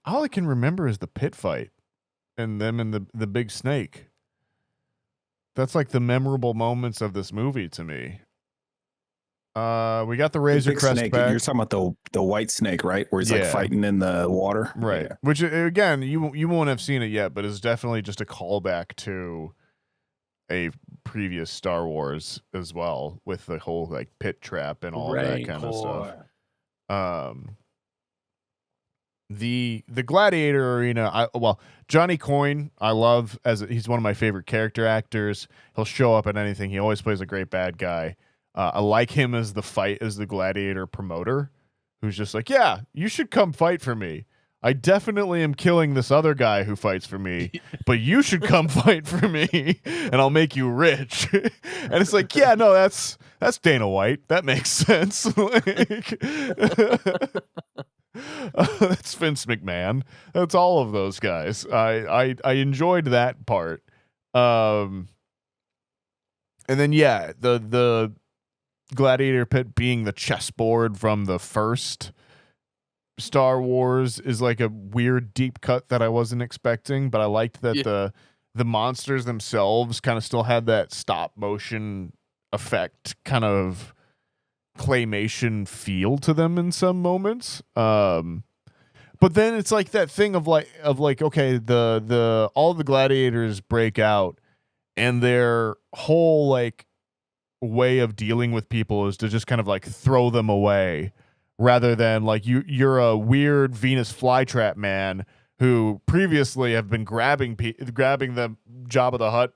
I can remember is the pit fight and them and the big snake. That's like the memorable moments of this movie to me. We got the Razor Crest snake, back. You're talking about the white snake, right? Where he's like fighting in the water, right? Yeah. Which again, you won't have seen it yet, but it's definitely just a callback to a previous Star Wars as well, with the whole like pit trap and all that kind of stuff. The Gladiator Arena, Johnny Coyne, I love, as he's one of my favorite character actors. He'll show up at anything. He always plays a great bad guy. I like him as the Gladiator promoter, who's just like, yeah, you should come fight for me. I definitely am killing this other guy who fights for me, but you should come fight for me, and I'll make you rich. And it's like, yeah, no, that's Dana White. That makes sense. That's Vince McMahon. That's all of those guys. I enjoyed that part. And then the Gladiator pit being the chessboard from the first Star Wars is like a weird deep cut that I wasn't expecting, but I liked that the monsters themselves kind of still had that stop motion effect, kind of claymation feel to them in some moments. But then it's like that thing of like okay, the all the gladiators break out, and their whole like way of dealing with people is to just kind of like throw them away, rather than like you're a weird Venus flytrap man who previously have been grabbing the Jabba the Hutt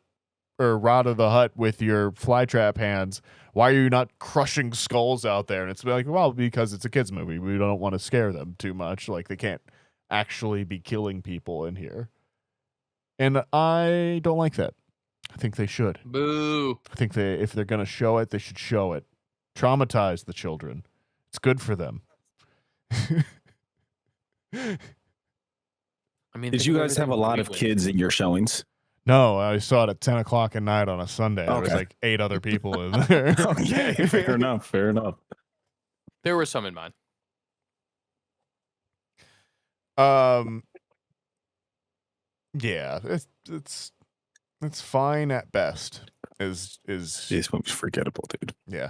or Rod of the Hut with your flytrap hands. Why are you not crushing skulls out there? And it's like, well, because it's a kids movie. We don't want to scare them too much. Like, they can't actually be killing people in here. And I don't like that. I think they should. Boo. I think if they're going to show it, they should show it. Traumatize the children. It's good for them. I mean, did you guys have a lot of kids in your showings? No, I saw it at 10 o'clock at night on a Sunday. There was like 8 other people in there. Okay, fair enough. Fair enough. There were some in mine. Yeah, it's fine at best. This movie's forgettable, dude. Yeah.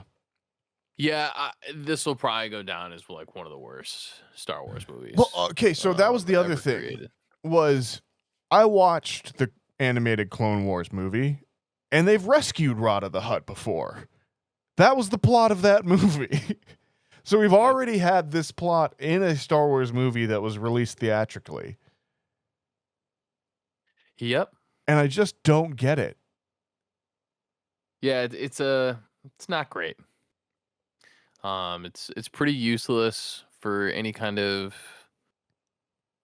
Yeah, this will probably go down as like one of the worst Star Wars movies. Well, okay, so that was the other thing. Created. Was I watched the animated Clone Wars movie, and they've rescued Rod of the Hutt before. That was the plot of that movie. So we've already had this plot in a Star Wars movie that was released theatrically. Yep. And I just don't get it. Yeah, it's not great. It's pretty useless for any kind of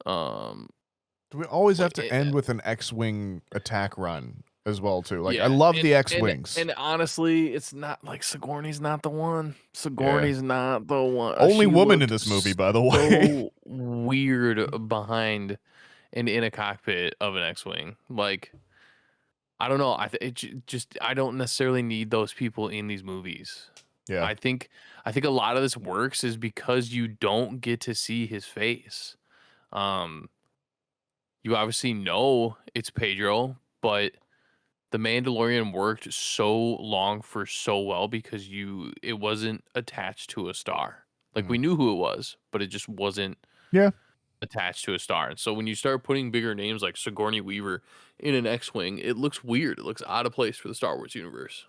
Do we always have to end with an X-Wing attack run as well too? Like, I love the X-Wings. And honestly, it's not like Sigourney's not the one. Sigourney's not the one. Only woman in this movie, by the way. So weird behind and in a cockpit of an X-Wing. Like, I don't know. I don't necessarily need those people in these movies. Yeah. I think a lot of this works is because you don't get to see his face. You obviously know it's Pedro, but the Mandalorian worked so long for so well because it wasn't attached to a star. Like, we knew who it was, but it just wasn't attached to a star. And so when you start putting bigger names like Sigourney Weaver in an X-Wing, it looks weird. It looks out of place for the Star Wars universe.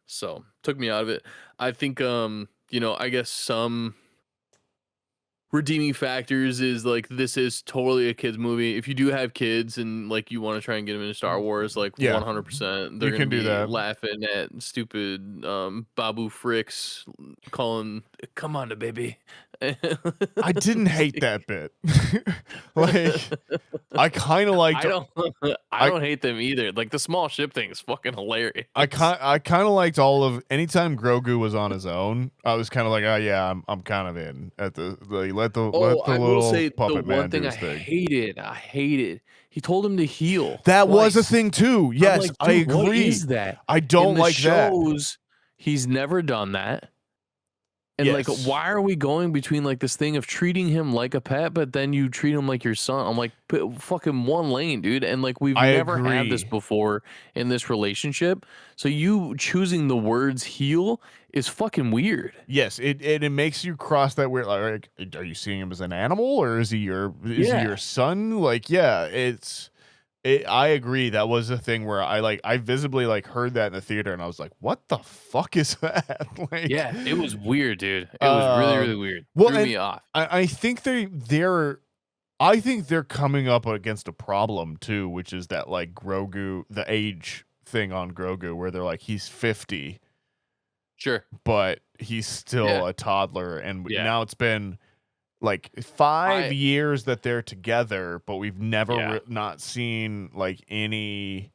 So took me out of it. I think I guess some redeeming factors is like this is totally a kids movie. If you do have kids and like you want to try and get them into Star Wars, like Yeah. 100%, they're You gonna can do be that. laughing at stupid Babu Fricks calling, "Come on, baby." I didn't hate that bit. Like, I kind of liked. I don't hate them either. Like the small ship thing is fucking hilarious. I kind of liked all of anytime Grogu was on his own. I was kind of like, oh yeah, I'm kind of in at the let the I will little say the puppet man one do thing I his thing. hated. He told him to heal. That was a twice. thing too. I'm Yes, like, I dude, what agree. is that? I don't In the like that. shows, he's never done that. And like, Yes. why are we going between like this thing of treating him like a pet, but then you treat him like your son? I'm like, fucking one lane, dude. And like, we've I never had this agree. before in this relationship. So you choosing the words heal is fucking weird. Yes, it makes you cross that weird. Like, are you seeing him as an animal or is he your son? Like, yeah, I agree. That was a thing where I visibly like heard that in the theater and I was like, what the fuck is that? Like, Yeah, it was weird, dude. It was really, really weird. Well, Threw me off. I think they're coming up against a problem too, which is that like Grogu, the age thing on Grogu, where they're like he's 50, Sure, but he's still a toddler, and now it's been like 5 years that they're together, but we've never not seen like any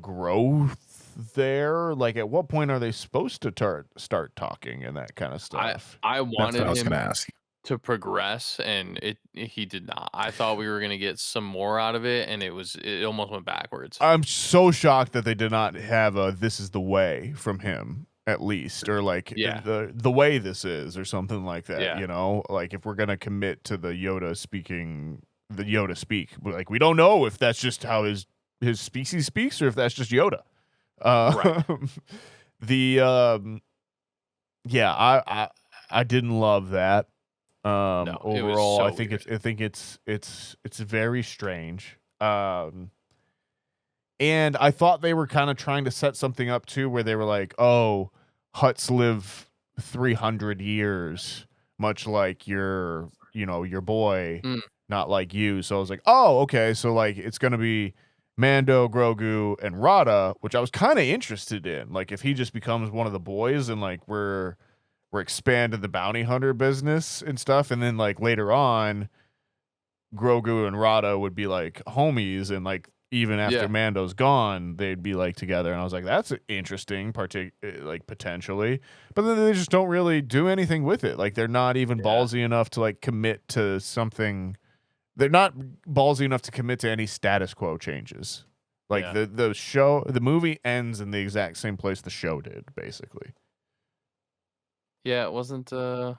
growth there. Like, at what point are they supposed to start talking and that kind of stuff? I wanted I was him going to ask. to progress, and he did not. I thought we were gonna get some more out of it, and it almost went backwards. I'm so shocked that they did not have a "this is the way" from him, at least, or like the way this is, or something like that. Yeah. You know, like if we're gonna commit to the Yoda speak, like we don't know if that's just how his species speaks or if that's just Yoda. Right. I didn't love that. No, Overall, so I think weird. it's very strange. And I thought they were kind of trying to set something up too, where they were like, "Oh, Hutts live 300 years, much like your boy, not like you." So I was like, "Oh, okay." So like, it's gonna be Mando, Grogu, and Rada, which I was kind of interested in. Like, if he just becomes one of the boys, and like we're expanding the bounty hunter business and stuff, and then like later on, Grogu and Rada would be like homies, and like even after Mando's gone, they'd be like together. And I was like, that's interesting, like potentially. But then they just don't really do anything with it. Like, they're not even ballsy enough to like commit to something. They're not ballsy enough to commit to any status quo changes. Like the movie ends in the exact same place the show did, basically. Yeah, it wasn't. It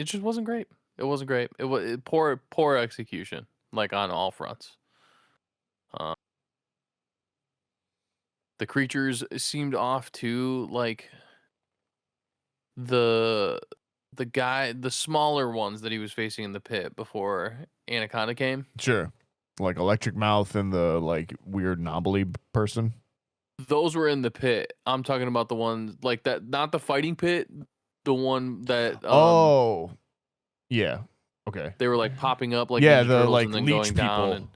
just wasn't great. It wasn't great. It was poor execution, like on all fronts. The creatures seemed off too. Like the smaller ones that he was facing in the pit before Anaconda came. Sure, like Electric Mouth and the like weird knobbly person. Those were in the pit. I'm talking about the ones like that, not the fighting pit, the one that yeah. Okay. They were like popping up like the Turtles like and then leech going people. down and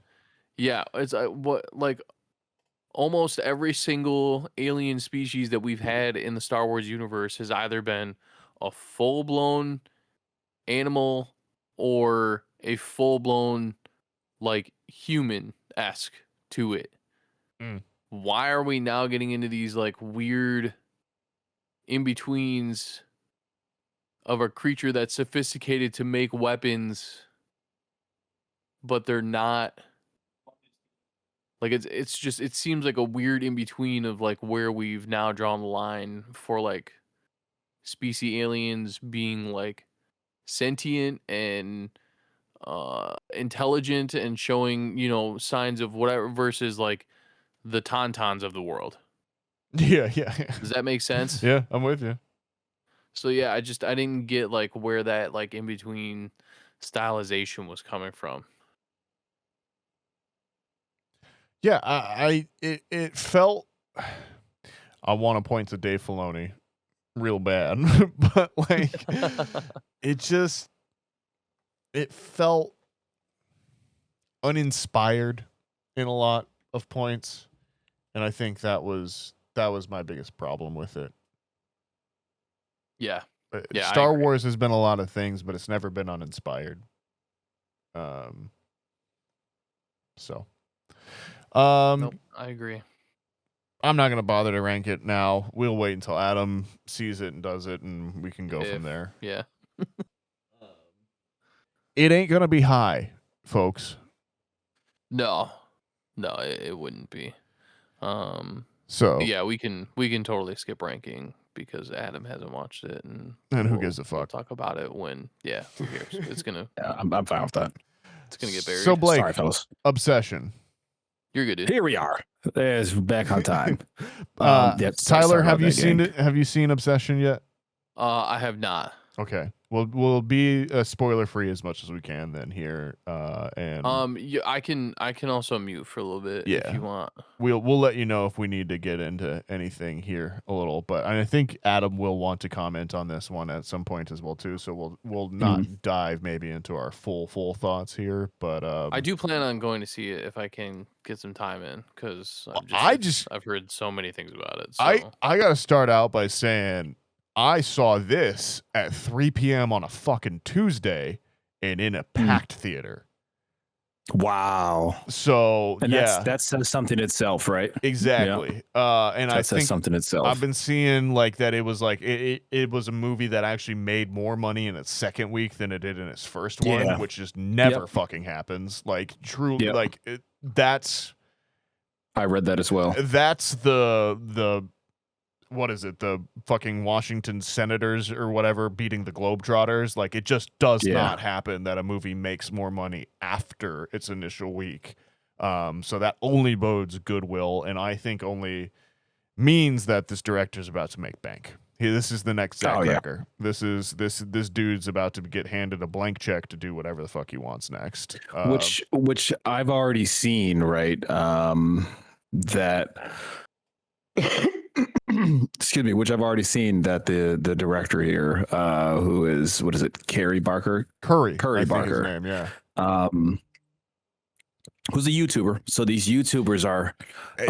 it's what like almost every single alien species that we've had in the Star Wars universe has either been a full-blown animal or a full-blown like human-esque to it. Why are we now getting into these like weird in-betweens of a creature that's sophisticated to make weapons, but they're not? Like it's just, it seems like a weird in-between of like where we've now drawn the line for like species aliens being like sentient and intelligent and showing, signs of whatever versus like the Tauntauns of the world. Yeah. Does that make sense? Yeah, I'm with you. So yeah, I didn't get like where that like in between stylization was coming from. Yeah, it felt. I want to point to Dave Filoni real bad, but like it just it felt uninspired in a lot of points, and I think that was my biggest problem with it. Yeah. Star Wars has been a lot of things, but it's never been uninspired. So Nope, I agree. I'm not gonna bother to rank it now. We'll wait until Adam sees it and does it, and we can go from there. Yeah. It ain't gonna be high, folks. No, it wouldn't be. So yeah, we can totally skip ranking because Adam hasn't watched it, and who gives a fuck? We'll talk about it when. Yeah, who cares? It's gonna. Yeah, I'm fine with that. It's gonna get buried. So Blake, Sorry, fellas. Obsession. You're good, dude. Here we are. There's back on time. Tyler, have you seen it? Have you seen Obsession yet? I have not. Okay. We'll be spoiler free as much as we can then here. And yeah, I can also mute for a little bit if you want. We'll let you know if we need to get into anything here a little, but I think Adam will want to comment on this one at some point as well too. So we'll not dive maybe into our full thoughts here, but I do plan on going to see it if I can get some time in, because I've heard so many things about it. So. I got to start out by saying I saw this at 3 p.m. on a fucking Tuesday and in a packed theater. Wow. So and that says something itself, right? Exactly. Yeah. And I think something itself. I've been seeing like that. It was like it was a movie that actually made more money in its second week than it did in its first one, which just never fucking happens. Like truly, like that's. I read that as well. That's the. What is it? The fucking Washington Senators or whatever beating the Globetrotters. Like it just does not happen that a movie makes more money after its initial week. So that only bodes goodwill, and I think only means that this director's about to make bank. This is the next Zach Cracker. This dude's about to get handed a blank check to do whatever the fuck he wants next. Which I've already seen, right? That. Excuse me, which I've already seen that the director here, who is, what is it, Curry Barker, I think his name, who's a YouTuber. So these YouTubers are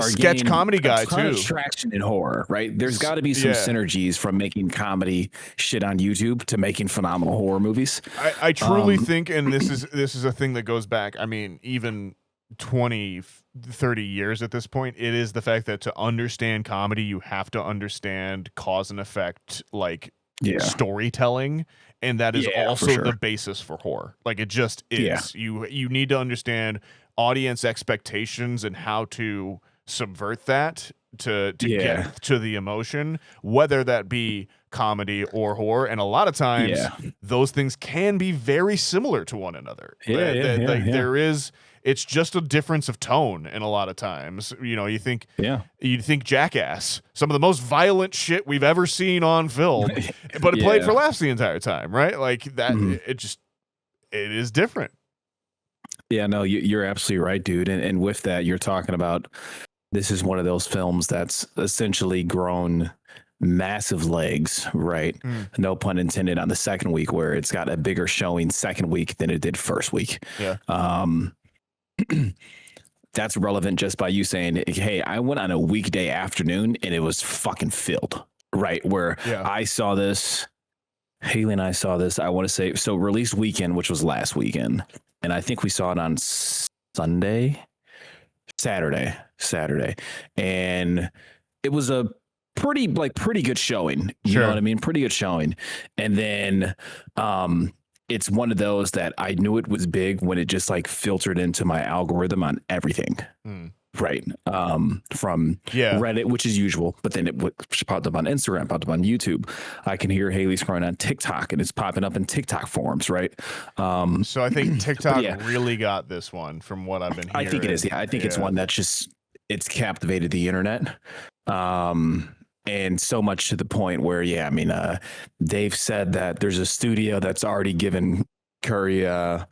sketch comedy guy too. Of traction in horror, right? There's got to be some synergies from making comedy shit on YouTube to making phenomenal horror movies. I truly think, and this is a thing that goes back. I mean, even 20, 30 years at this point, it is the fact that to understand comedy, you have to understand cause and effect, like storytelling, and that is also the basis for horror. Like it just is. You need to understand audience expectations and how to subvert that to get to the emotion, whether that be comedy or horror, and a lot of times those things can be very similar to one another. There is. It's just a difference of tone, and a lot of times, you think Jackass, some of the most violent shit we've ever seen on film, but it played for laughs the entire time, right? Like that, it is different. Yeah, no, you're absolutely right, dude. And with that, you're talking about, this is one of those films that's essentially grown massive legs, right? No pun intended, on the second week, where it's got a bigger showing second week than it did first week. That's relevant just by you saying, hey, I went on a weekday afternoon and it was fucking filled, right? Where I saw this, Haley and I saw this, I want to say, so release weekend, which was last weekend, and I think we saw it on Saturday, and it was a pretty good showing. You know what I mean? Pretty good showing. And then it's one of those that I knew it was big when it just like filtered into my algorithm on everything. Right. From Reddit, which is usual, but then it popped up on Instagram, popped up on YouTube. I can hear Haley scrolling on TikTok, and it's popping up in TikTok forums, right? So I think TikTok really got this one from what I've been hearing. I think it is. I think it's one that's just, it's captivated the internet. And so much to the point where, they've said that there's a studio that's already given Curry, I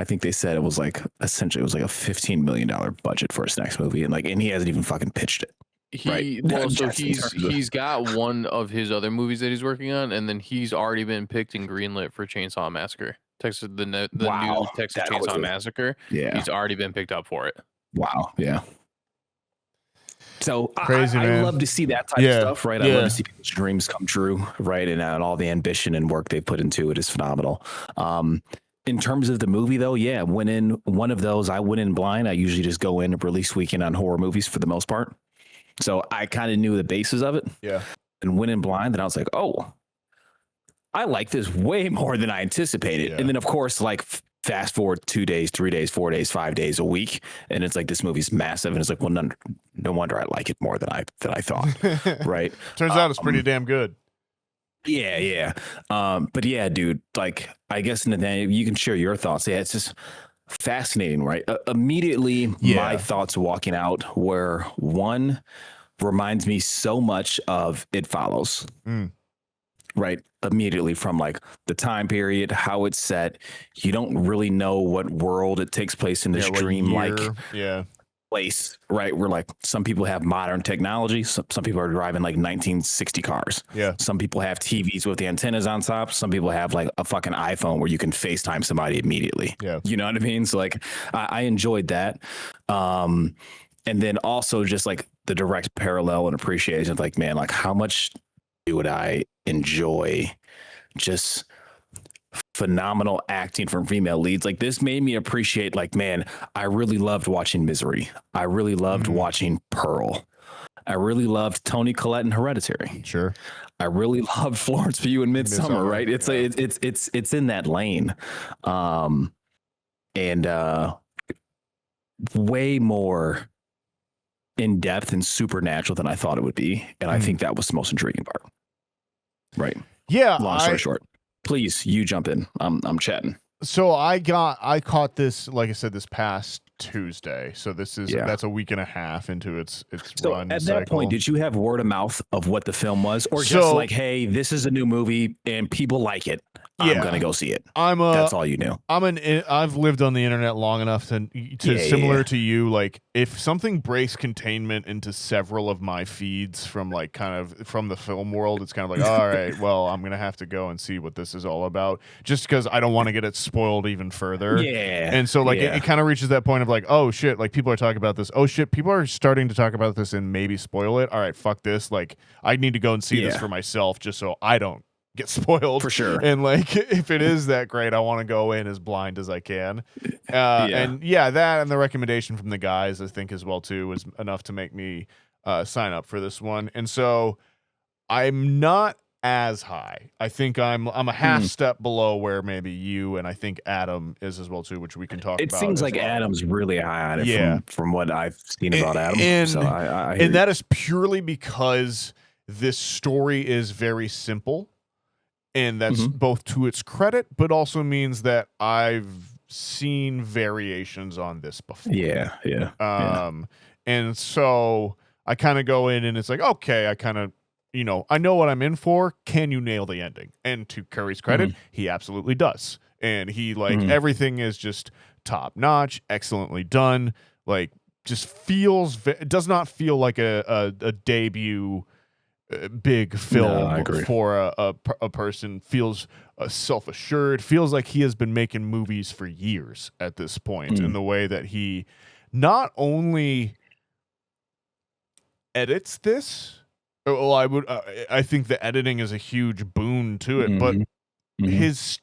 think they said it was like, essentially it was like a $15 million budget for his next movie. And he hasn't even fucking pitched it. He's got one of his other movies that he's working on, and then he's already been picked and greenlit for Chainsaw Massacre. The new Wow, Texas that Chainsaw quickly. Massacre. Yeah. He's already been picked up for it. Wow. Yeah. So Crazy, I man. love to see that type of stuff, right? I love to see people's dreams come true, right? And all the ambition and work they put into it is phenomenal. In terms of the movie, though, yeah, went in one of those. I went in blind. I usually just go in release weekend on horror movies for the most part. So I kind of knew the basis of it. Yeah. And went in blind, and I was like, oh, I like this way more than I anticipated. Yeah. And then, of course, like fast forward 2 days, 3 days, 4 days, 5 days, a week, and it's like this movie's massive, and it's like, well, no wonder I like it more than I thought, right? Turns out it's pretty damn good. Yeah. But yeah, dude, like, I guess, Nathaniel, you can share your thoughts. Yeah, it's just fascinating, right? Immediately, my thoughts walking out were, one, reminds me so much of It Follows. Right, immediately, from like the time period, how it's set. You don't really know what world it takes place in, this dream-like place, right? Where like some people have modern technology, some people are driving like 1960 cars. Yeah, some people have TVs with the antennas on top. Some people have like a fucking iPhone where you can FaceTime somebody immediately. Yeah, you know what I mean? So like, I enjoyed that. And then also just like the direct parallel and appreciation of like, man, like how much would I enjoy just phenomenal acting from female leads? Like, this made me appreciate, like, man, I really loved watching Misery. I really loved watching Pearl. I really loved Toni Collette in Hereditary. Sure. I really loved Florence Pugh in Midsummer, right? It's it's in that lane. And way more in depth and supernatural than I thought it would be. And I think that was the most intriguing part. Right. Yeah. Long story short, please, you jump in. I'm chatting. So I caught this, like I said, this past Tuesday. So this is that's a week and a half into its run. At that point, did you have word of mouth of what the film was, or just like, hey, this is a new movie and people like it, I'm gonna go see it? That's all you knew. I've lived on the internet long enough to similar to you. Like, if something breaks containment into several of my feeds from like kind of from the film world, it's kind of like, all right, well, I'm gonna have to go and see what this is all about, just because I don't want to get it spoiled even further. Yeah. And so like it kind of reaches that point of like, oh shit, like people are talking about this. Oh shit, people are starting to talk about this and maybe spoil it. All right, fuck this. Like, I need to go and see this for myself, just so I don't get spoiled. For sure. And like, if it is that great, I want to go in as blind as I can. And that and the recommendation from the guys, I think, as well too, was enough to make me sign up for this one. And so I'm not as high. I think I'm a half step below where maybe you and I think Adam is as well too, which we can talk about. It seems like Adam's really high on it from what I've seen about Adam. And that is purely because this story is very simple, and that's both to its credit, but also means that I've seen variations on this before. And so I kind of go in and it's like, okay, I kind of, I know what I'm in for. Can you nail the ending? And to Curry's credit, he absolutely does. And he everything is just top notch, excellently done. Like, just does not feel like a debut big film for a person. Feels self-assured. Feels like he has been making movies for years at this point, in the way that he not only edits this. Well, I think the editing is a huge boon to it, but his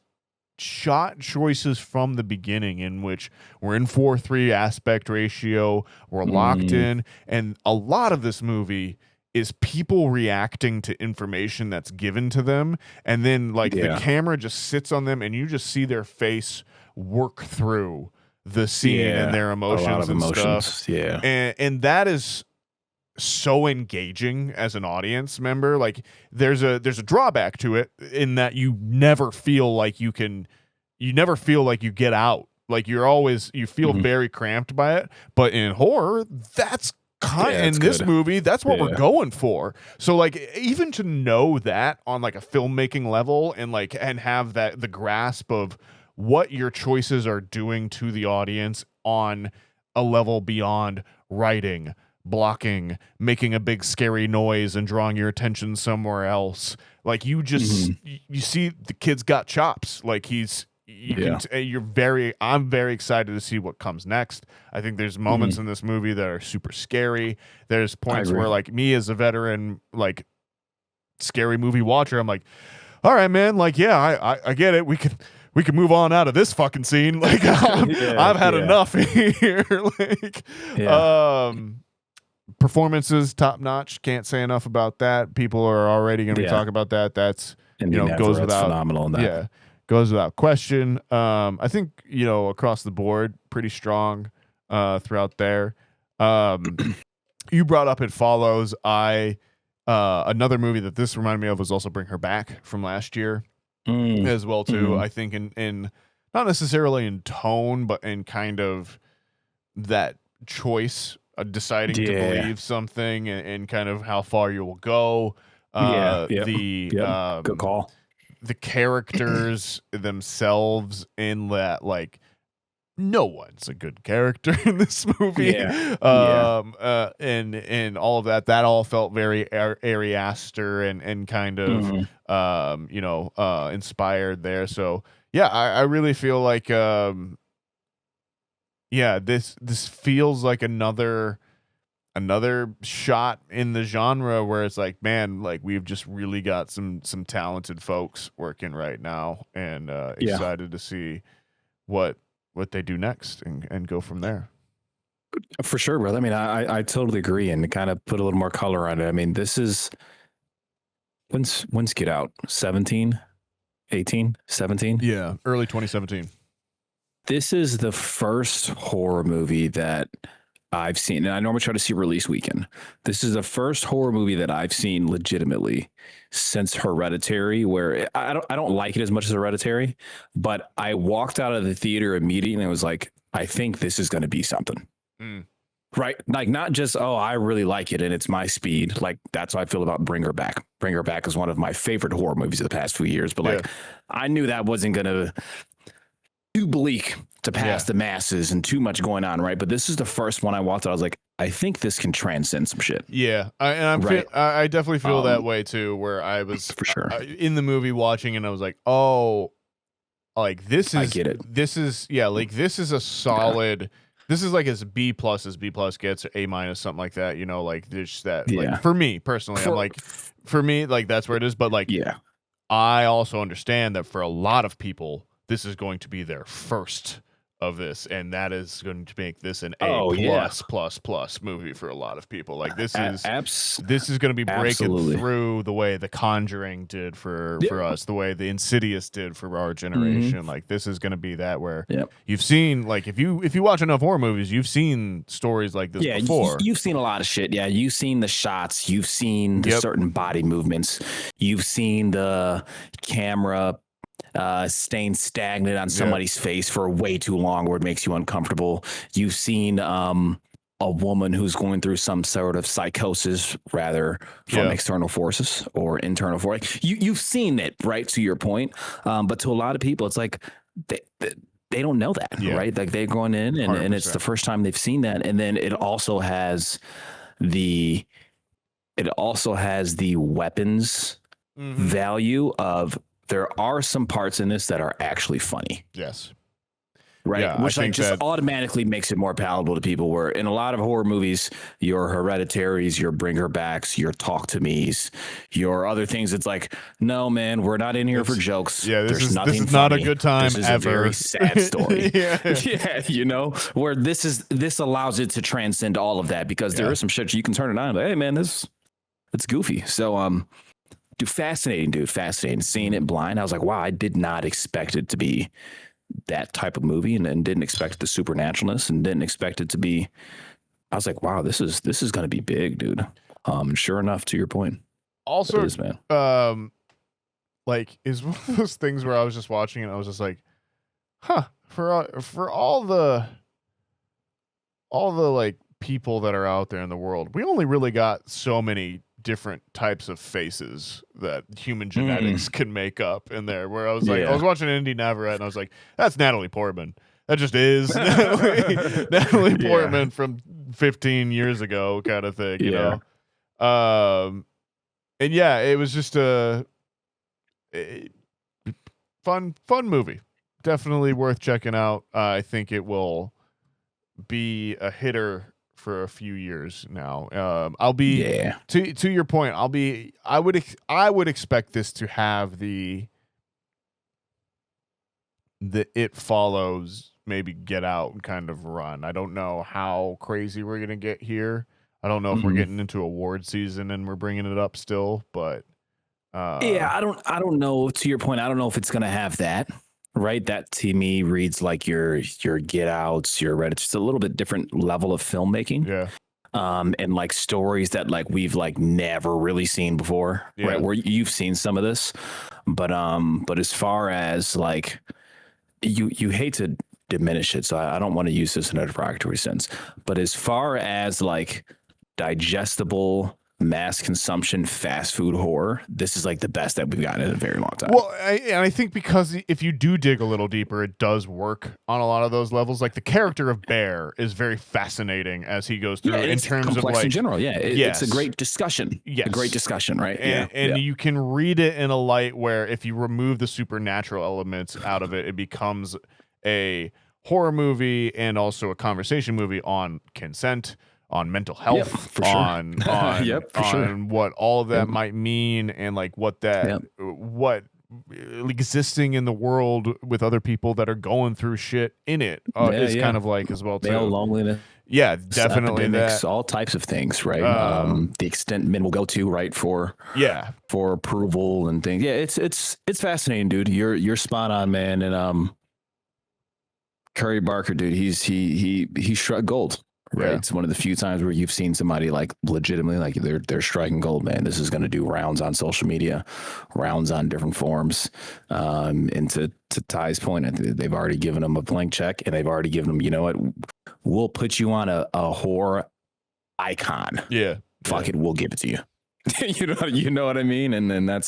shot choices from the beginning, in which we're in 4:3 aspect ratio, we're locked in, and a lot of this movie is people reacting to information that's given to them, and then the camera just sits on them, and you just see their face work through the scene and their emotions and stuff. And that is so engaging as an audience member. Like, there's a drawback to it in that you never feel like you get out. Like, you feel very cramped by it. But in horror, that's in this movie, that's what we're going for. So like, even to know that on like a filmmaking level, and have the grasp of what your choices are doing to the audience on a level beyond writing, blocking, making a big scary noise and drawing your attention somewhere else. Like, you just you see the kid's got chops. Like, he's I'm very excited to see what comes next. I think there's moments in this movie that are super scary. There's points where, like, me as a veteran, like, scary movie watcher, I'm like, all right, man, like, yeah, I get it. We can move on out of this fucking scene. Like, I've had enough here. Like, performances top notch. Can't say enough about that. People are already going to be talking about that. That's goes without phenomenal in that. Yeah, goes without question. I think across the board, pretty strong throughout there. You brought up It Follows. Another movie that this reminded me of was also Bring Her Back from last year as well too. I think in not necessarily in tone, but in kind of that choice of deciding to believe something and kind of how far you will go. Good call. The characters themselves in that, like, no one's a good character in this movie. And all of that all felt very Ari Aster and kind of inspired there. So yeah, I really feel like this feels like another shot in the genre where it's like, man, like, we've just really got some talented folks working right now, and excited to see what they do next and go from there. For sure, brother. I mean, I totally agree, and to kind of put a little more color on it. I mean, this is when's Get Out? 17, 18, 17? Yeah, early 2017. This is the first horror movie that I've seen, and I normally try to see release weekend. This is the first horror movie that I've seen legitimately since Hereditary, where I don't like it as much as Hereditary, but I walked out of the theater immediately and I was like, I think this is going to be something. Right? Like, not just, oh, I really like it and it's my speed. Like, that's how I feel about Bring Her Back. Bring Her Back is one of my favorite horror movies of the past few years, but like, I knew that wasn't going to too bleak to pass the masses and too much going on, right? But this is the first one I walked out. I was like, I think this can transcend some shit. Yeah, I definitely feel that way too. Where I was for sure in the movie watching, and I was like, oh, like, this is, I get it. This is like, this is a solid. This is like as B+ gets, or A-, something like that. Like, there's that. Like, for me personally, I'm like, for me, like, that's where it is. But like, I also understand that for a lot of people, this is going to be their first of this, and that is going to make this an A+ plus movie for a lot of people. Like, this is going to be breaking through the way The Conjuring did for us, the way the Insidious did for our generation. Like, this is going to be that where you've seen, like, if you watch enough horror movies, you've seen stories like this before. You've seen a lot of shit. Yeah, you've seen the shots, you've seen the certain body movements, you've seen the camera staying stagnant on somebody's face for way too long where it makes you uncomfortable. You've seen a woman who's going through some sort of psychosis, rather, from external forces or internal forces. You've seen it, right, to your point. But to a lot of people, it's like they don't know that, right? Like, they're going in and it's the first time they've seen that. And then it also has the weapons value of, there are some parts in this that are actually funny. Yes. Right. Yeah, which like just automatically makes it more palatable to people, where in a lot of horror movies, your Hereditaries, your Bring Her Backs, your Talk to Me's, your other things, it's like, no, man, we're not in here for jokes. Yeah, this is funny. not a good time this is ever. A very sad story. Where this allows it to transcend all of that, because there is some shit you can turn it on. But, hey, man, it's goofy. So fascinating. Seeing it blind, I was like, wow, I did not expect it to be that type of movie, and didn't expect the supernaturalness, and didn't expect it to be. I was like, wow, this is going to be big, dude. Sure enough, to your point. Also, it is, man. Like, is one of those things where I was just watching and I was just like, huh, for all the like people that are out there in the world, we only really got so many different types of faces that human genetics can make up in there, where I was like, I was watching Indy Navarrete and I was like, that's Natalie Portman. That just is Natalie Portman from 15 years ago, kind of thing, you know? And yeah, it was just a fun movie. definitely worth checking out. I think it will be a hitter for a few years now. I'll be to your point. I would expect this to have the It Follows, maybe Get Out kind of run. I don't know how crazy we're gonna get here. I don't know if we're getting into award season and we're bringing it up still, but yeah, I don't know. To your point, I don't know if it's gonna have that. Right, that to me reads like your Get Outs, your Reddit. It's a little bit different level of filmmaking. Yeah. And like stories that like we've like never really seen before. Yeah. Right, where you've seen some of this, but as far as like you hate to diminish it, so I don't want to use this in a derogatory sense, but as far as like digestible mass consumption fast food horror, this is like the best that we've gotten in a very long time. Well, I think because if you do dig a little deeper, it does work on a lot of those levels. Like the character of Bear is very fascinating as he goes through in terms of like in general. Yeah, it's a great discussion. Yes. A great discussion, right? And you can read it in a light where if you remove the supernatural elements out of it, it becomes a horror movie and also a conversation movie on consent, on mental health, for sure. on what all of that might mean, and like what existing in the world with other people that are going through shit in it is kind of like as well too. Male loneliness. Yeah, definitely that. All types of things, right? The extent men will go to, right, for approval and things. Yeah, it's fascinating, dude. You're spot on, man. And Curry Barker, dude, he struck gold. Right. Yeah. It's one of the few times where you've seen somebody like legitimately like they're striking gold, man. This is going to do rounds on social media, rounds on different forums. And to Ty's point, they've already given them a blank check, and they've already given them, you know what, we'll put you on a horror icon. Yeah. Fuck it, we'll give it to you. you know what I mean? And then that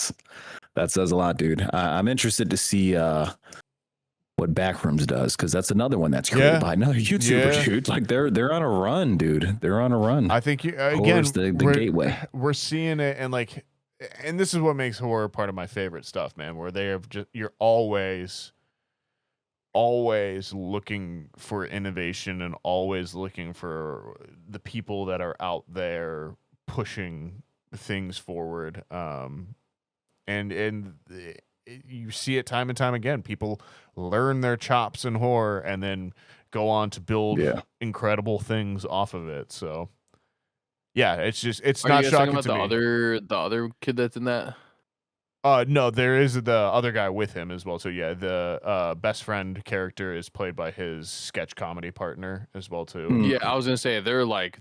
says a lot, dude. I'm interested to see what Backrooms does, because that's another one that's created by another YouTuber, dude. Like they're on a run, dude. They're on a run. I think again, the gateway. We're seeing it, and this is what makes horror part of my favorite stuff, man. Where you're always looking for innovation and always looking for the people that are out there pushing things forward. And you see it time and time again. People learn their chops in horror and then go on to build incredible things off of it. So yeah, it's not shocking to me. The other kid that's in that? No, there is the other guy with him as well. So yeah, the best friend character is played by his sketch comedy partner as well too. Yeah, I was gonna say they're like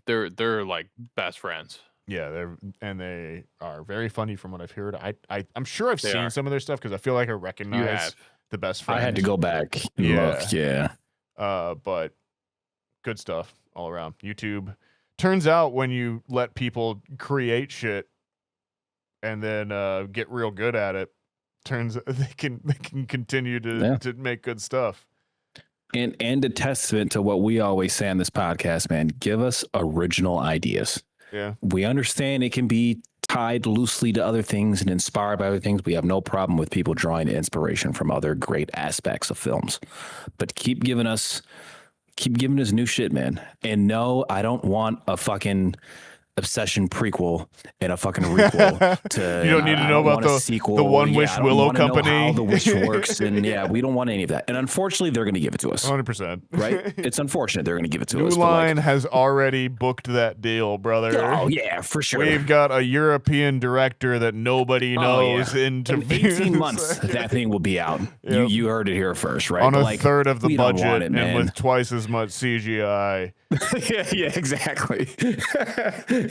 best friends. Yeah, they are very funny from what I've heard. I'm sure I've seen some of their stuff because I feel like I recognize the best friend. I had to go back and look. Yeah. But good stuff all around. YouTube. Turns out when you let people create shit and then get real good at it, they can continue to make good stuff. And a testament to what we always say on this podcast, man. Give us original ideas. Yeah. We understand it can be tied loosely to other things and inspired by other things. We have no problem with people drawing inspiration from other great aspects of films. But keep giving us new shit, man. And no, I don't want a fucking Obsession prequel and a fucking requel to you don't need to know about the sequel. The One Wish Willow Company, how the wish works, and we don't want any of that. And unfortunately, they're going to give it to us. 100%. Right? It's unfortunate they're going to give it to us. New Line has already booked that deal, brother. Oh yeah, for sure. We've got a European director that nobody knows in 18 months. That thing will be out. Yep. You heard it here first, right? On a third of the budget and with twice as much CGI. yeah, exactly.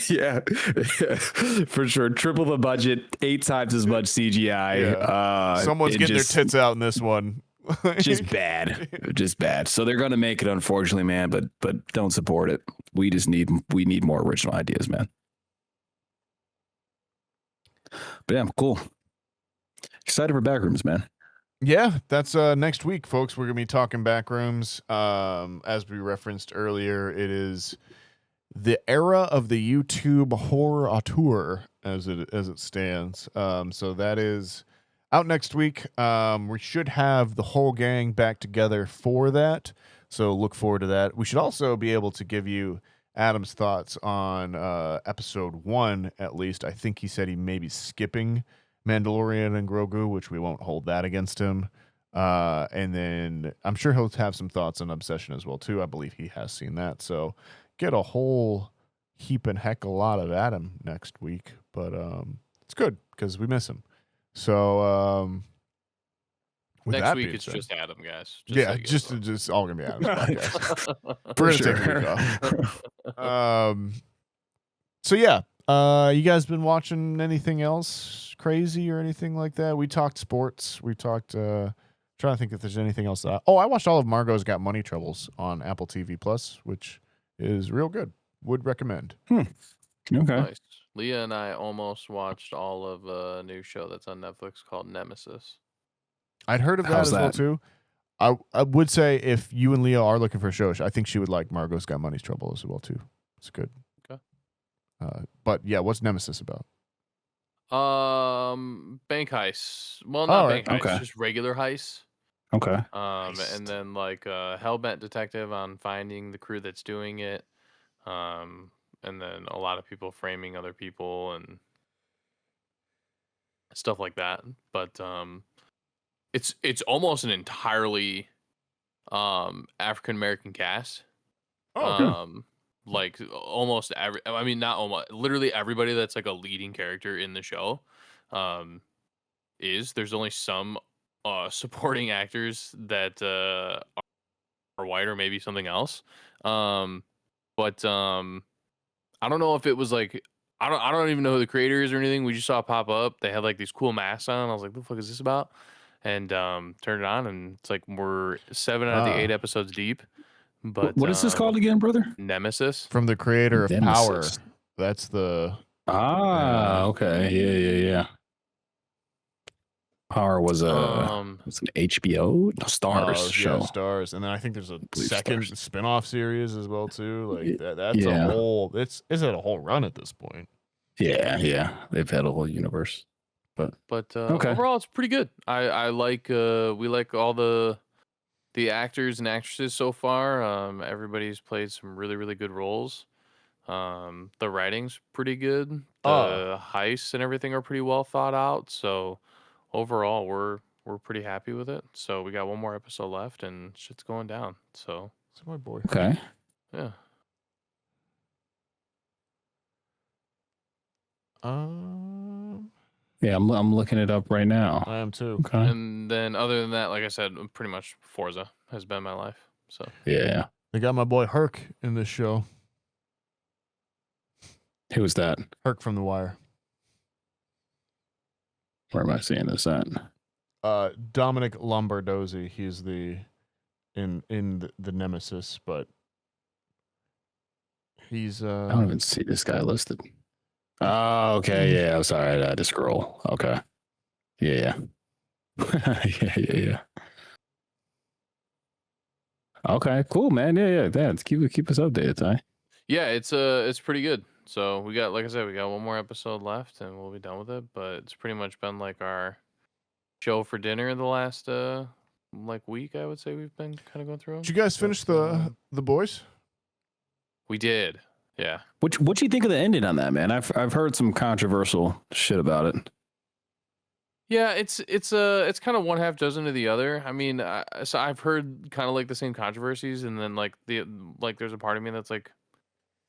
yeah, for sure. Triple the budget, 8 times as much CGI. Yeah. Someone's getting their tits out in this one. just bad. So they're gonna make it, unfortunately, man. But don't support it. We need more original ideas, man. But yeah, cool. Excited for Backrooms, man. Yeah, that's next week, folks. We're gonna be talking Backrooms. As we referenced earlier, it is the era of the YouTube horror auteur as it stands. So that is out next week. We should have the whole gang back together for that, so look forward to that. We should also be able to give you Adam's thoughts on episode 1, at least. I think he said he may be skipping Mandalorian and Grogu, which we won't hold that against him. And then I'm sure he'll have some thoughts on Obsession as well, too. I believe he has seen that. So get a whole heap and heck a lot of Adam next week. But it's good because we miss him. So with Next that week being it's said, just Adam, guys. yeah, so you guys just all gonna be Adam's podcast. know. We're For gonna take sure. a week off. So yeah, you guys been watching anything else crazy or anything like that? We talked sports. We talked. Trying to think if there's anything else. I watched all of Margot's Got Money Troubles on Apple TV Plus, which is real good. Would recommend. Okay. Nice. Leah and I almost watched all of a new show that's on Netflix called Nemesis. I'd heard of that How's as well that? too. I would say if you and Leah are looking for a show, I think she would like Margot's Got Money's Trouble as well too. It's good. Okay. But yeah, what's Nemesis about? Bank heists. Well, not Alright, bank heists, okay. just regular heists. Okay. And then like a hellbent detective on finding the crew that's doing it. And then a lot of people framing other people and stuff like that. But it's almost an entirely African American cast. Like almost every, I mean, not almost, literally everybody that's like a leading character in the show there's only some supporting actors that are white or maybe something else. But I don't know if it was like, I don't even know who the creator is or anything. We just saw it pop up. They had like these cool masks on. I was like, what the fuck is this about? And turned it on, and it's like we're 7 out of the 8 episodes deep. But What is this called again, brother? Nemesis. From the creator of Nemesis. Power. That's the Okay. Yeah. Power was it's an HBO Stars show. Yeah, Stars. And then I think there's a believe second Stars. spin-off series as well too. Like that's Yeah. a whole it's at a whole run at this point. Yeah. They've had a whole universe. But Okay. overall, it's pretty good. I like we like all the actors and actresses so far. Everybody's played some really, really good roles. The writing's pretty good. The heists and everything are pretty well thought out. So overall, we're pretty happy with it. So we got one more episode left, and shit's going down. So It's my boy. Okay. yeah. Yeah, I'm looking it up right now. I am too. Okay. And then other than that, like I said, pretty much Forza has been my life. So Yeah. They got my boy Herc in this show. Who was that? Herc from The Wire. Where am I seeing this at? Dominic Lombardozzi. He's the the Nemesis, but he's I don't even see this guy listed. Oh, okay. Yeah, I'm sorry. I had to scroll. Okay. Yeah. Yeah. Okay, cool, man. Yeah. Let's keep us updated, Ty. yeah, it's pretty good. So we got, like I said, we got one more episode left, and we'll be done with it. But it's pretty much been like our show for dinner the last like week. I would say we've been kind of going through 'em. Did you guys finish the boys? We did. Yeah. What do you think of the ending on that, man? I've heard some controversial shit about it. Yeah, it's kind of one half dozen to the other. I mean, so I've heard kind of like the same controversies, and then like there's a part of me that's like,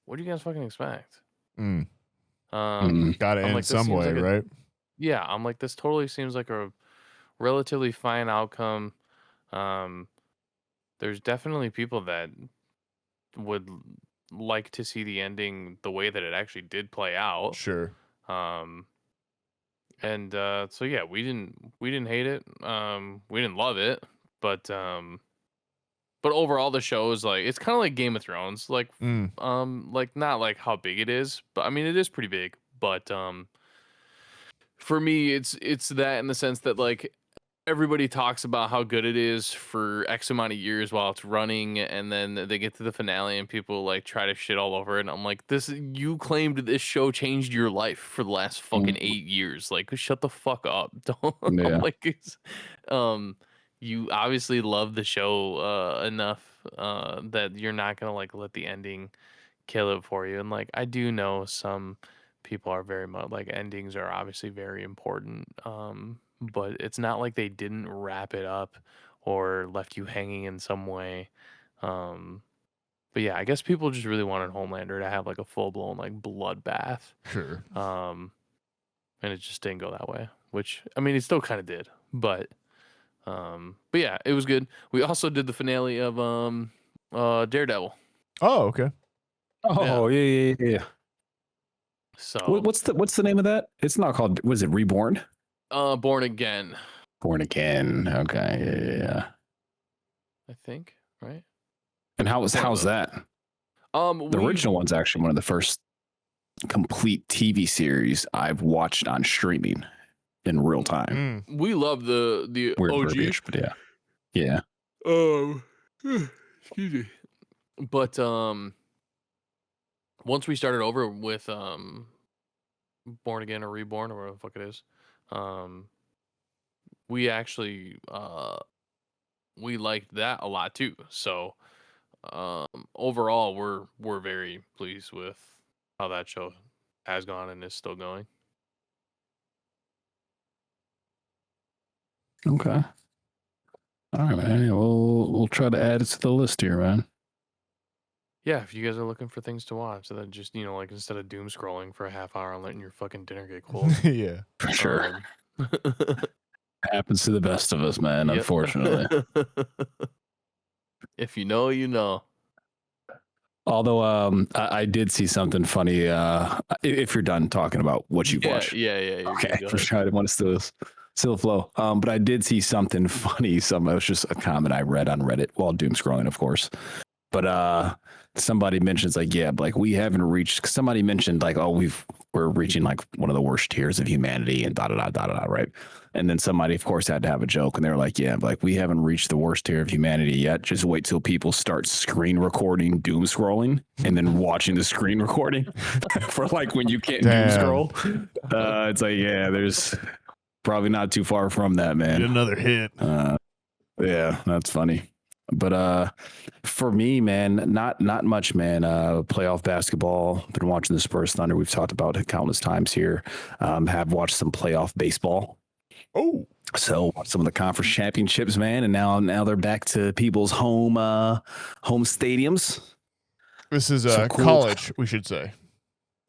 what do you guys fucking expect? Gotta I'm end like, this some seems way, like right? Yeah, I'm like, this totally seems like a relatively fine outcome. There's definitely people that would like to see the ending the way that it actually did play out. Sure. And so yeah, we didn't hate it. We didn't love it, but overall the show is like, it's kind of like Game of Thrones, like like not like how big it is, but I mean it is pretty big, but for me it's that in the sense that like everybody talks about how good it is for X amount of years while it's running, and then they get to the finale and people like try to shit all over it. And I'm like, you claimed this show changed your life for the last fucking 8 years. Like, shut the fuck up. Don't Yeah. you obviously love the show enough that you're not gonna like let the ending kill it for you. And like, I do know some people are very much like, endings are obviously very important. But it's not like they didn't wrap it up or left you hanging in some way. But yeah, I guess people just really wanted Homelander to have like a full blown like bloodbath. Sure. And it just didn't go that way, which I mean, it still kind of did, but yeah, it was good. We also did the finale of Daredevil. Oh, okay. Oh, yeah. So What's the name of that? It's not called, was it Reborn? Born Again. Born Again. Okay. Yeah. I think, right? And how's that? The original one's actually one of the first complete TV series I've watched on streaming in real time. We love the Weird OG, verbiage, but yeah. Excuse me. But once we started over with Born Again or Reborn or whatever the fuck it is, we actually we liked that a lot too. So overall, we're very pleased with how that show has gone and is still going. Okay. All right, man. Yeah, we'll try to add it to the list here, man. Yeah, if you guys are looking for things to watch, so then just, like, instead of doom scrolling for a half hour and letting your fucking dinner get cold. Yeah, for sure. Happens to the best of us, man. Yep. Unfortunately. If you know, you know. Although I did see something funny. If you're done talking about what you've watched, yeah. Okay, for sure. I didn't want to still flow. But I did see something funny. It was just a comment I read on Reddit while doom scrolling, of course. But somebody mentions like, yeah, like we haven't reached. Somebody mentioned like, oh, we're reaching like one of the worst tiers of humanity and da da da, right? And then somebody, of course, had to have a joke, and they were like, yeah, like we haven't reached the worst tier of humanity yet. Just wait till people start screen recording doom scrolling and then watching the screen recording for like when you can't doom scroll. It's like, yeah, there's probably not too far from that, man. Get another hit. Yeah, that's funny. But for me, man, not much, man. Playoff basketball. Been watching the Spurs Thunder. We've talked about it countless times here. Have watched some playoff baseball. Oh, so some of the conference championships, man, and now they're back to people's home stadiums. This is cool. College, we should say.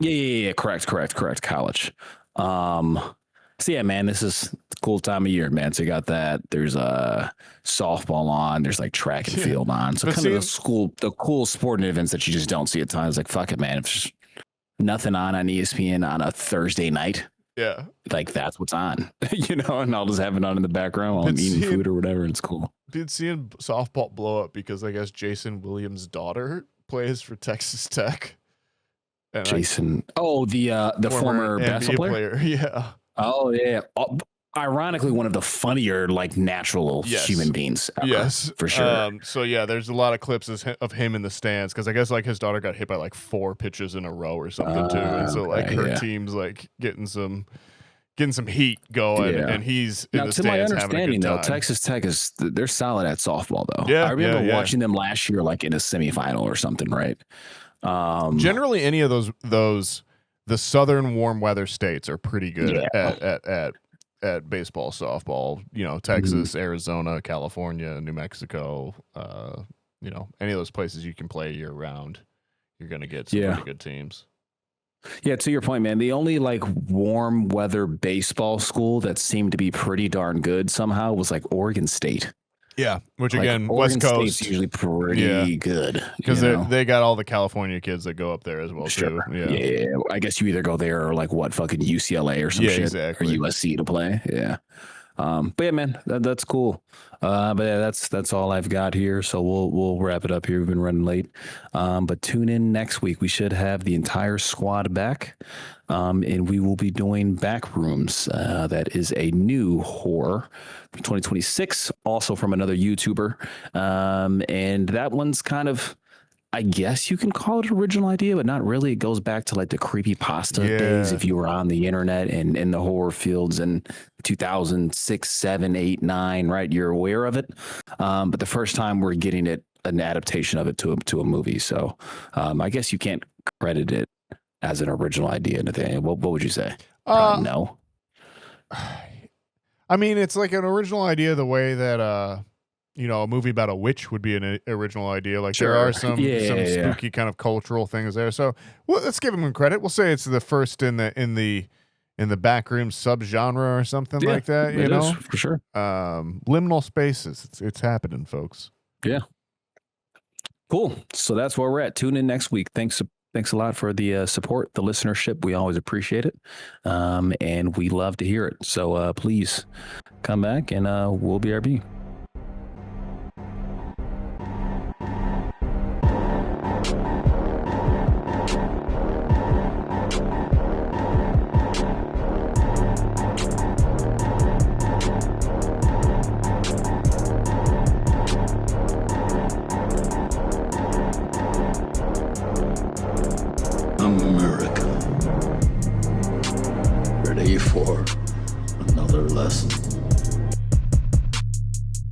Yeah. Correct. College. So yeah, man, this is a cool time of year, man. So you got that. There's softball on. There's like track and field on. So kind of the cool sporting events that you just don't see at times. Like, fuck it, man. If there's nothing on ESPN on a Thursday night, yeah, like that's what's on, and I'll just have it on in the background while I'm eating food or whatever. It's cool. Dude, seeing softball blow up because I guess Jason Williams' daughter plays for Texas Tech. And Jason, the former basketball player. Yeah. Oh yeah. Ironically, one of the funnier, like, natural human beings ever. Yes, for sure. So yeah, there's a lot of clips of him in the stands because I guess like his daughter got hit by like 4 pitches in a row or something too, and so like her team's like getting some heat going, and he's in the stands. To my understanding, though, Texas Tech they're solid at softball though. Yeah, I remember watching them last year, like in a semifinal or something, right? Generally, any of those the southern warm weather states are pretty good at baseball, softball, Texas, Arizona, California, New Mexico, any of those places you can play year round, you're going to get some pretty good teams. Yeah, to your point, man, the only like warm weather baseball school that seemed to be pretty darn good somehow was like Oregon State. Yeah, which again, Oregon West Coast State's usually pretty good because they got all the California kids that go up there as well too. Yeah, I guess you either go there or like fucking UCLA or some shit, exactly. or USC to play. Yeah. But yeah, man, that's cool. But yeah, that's all I've got here. So we'll wrap it up here. We've been running late. But tune in next week. We should have the entire squad back. And we will be doing Backrooms. That is a new horror from 2026, also from another YouTuber. And that one's kind of, I guess you can call it an original idea, but not really. It goes back to like the creepypasta days. If you were on the internet and in the horror fields in 2006, 7, 8, 9, right? You're aware of it. But the first time we're getting an adaptation of it to a movie. So I guess you can't credit it as an original idea. Nathaniel, what would you say? No. I mean, it's like an original idea the way that a movie about a witch would be an original idea. Like there are some spooky kind of cultural things there. So let's give him credit. We'll say it's the first in the Backroom subgenre or something like that. You know, for sure. Liminal spaces. It's happening, folks. Yeah. Cool. So that's where we're at. Tune in next week. Thanks a lot for the support, the listenership. We always appreciate it. And we love to hear it. So please come back and we'll BRB. America, ready for another lesson.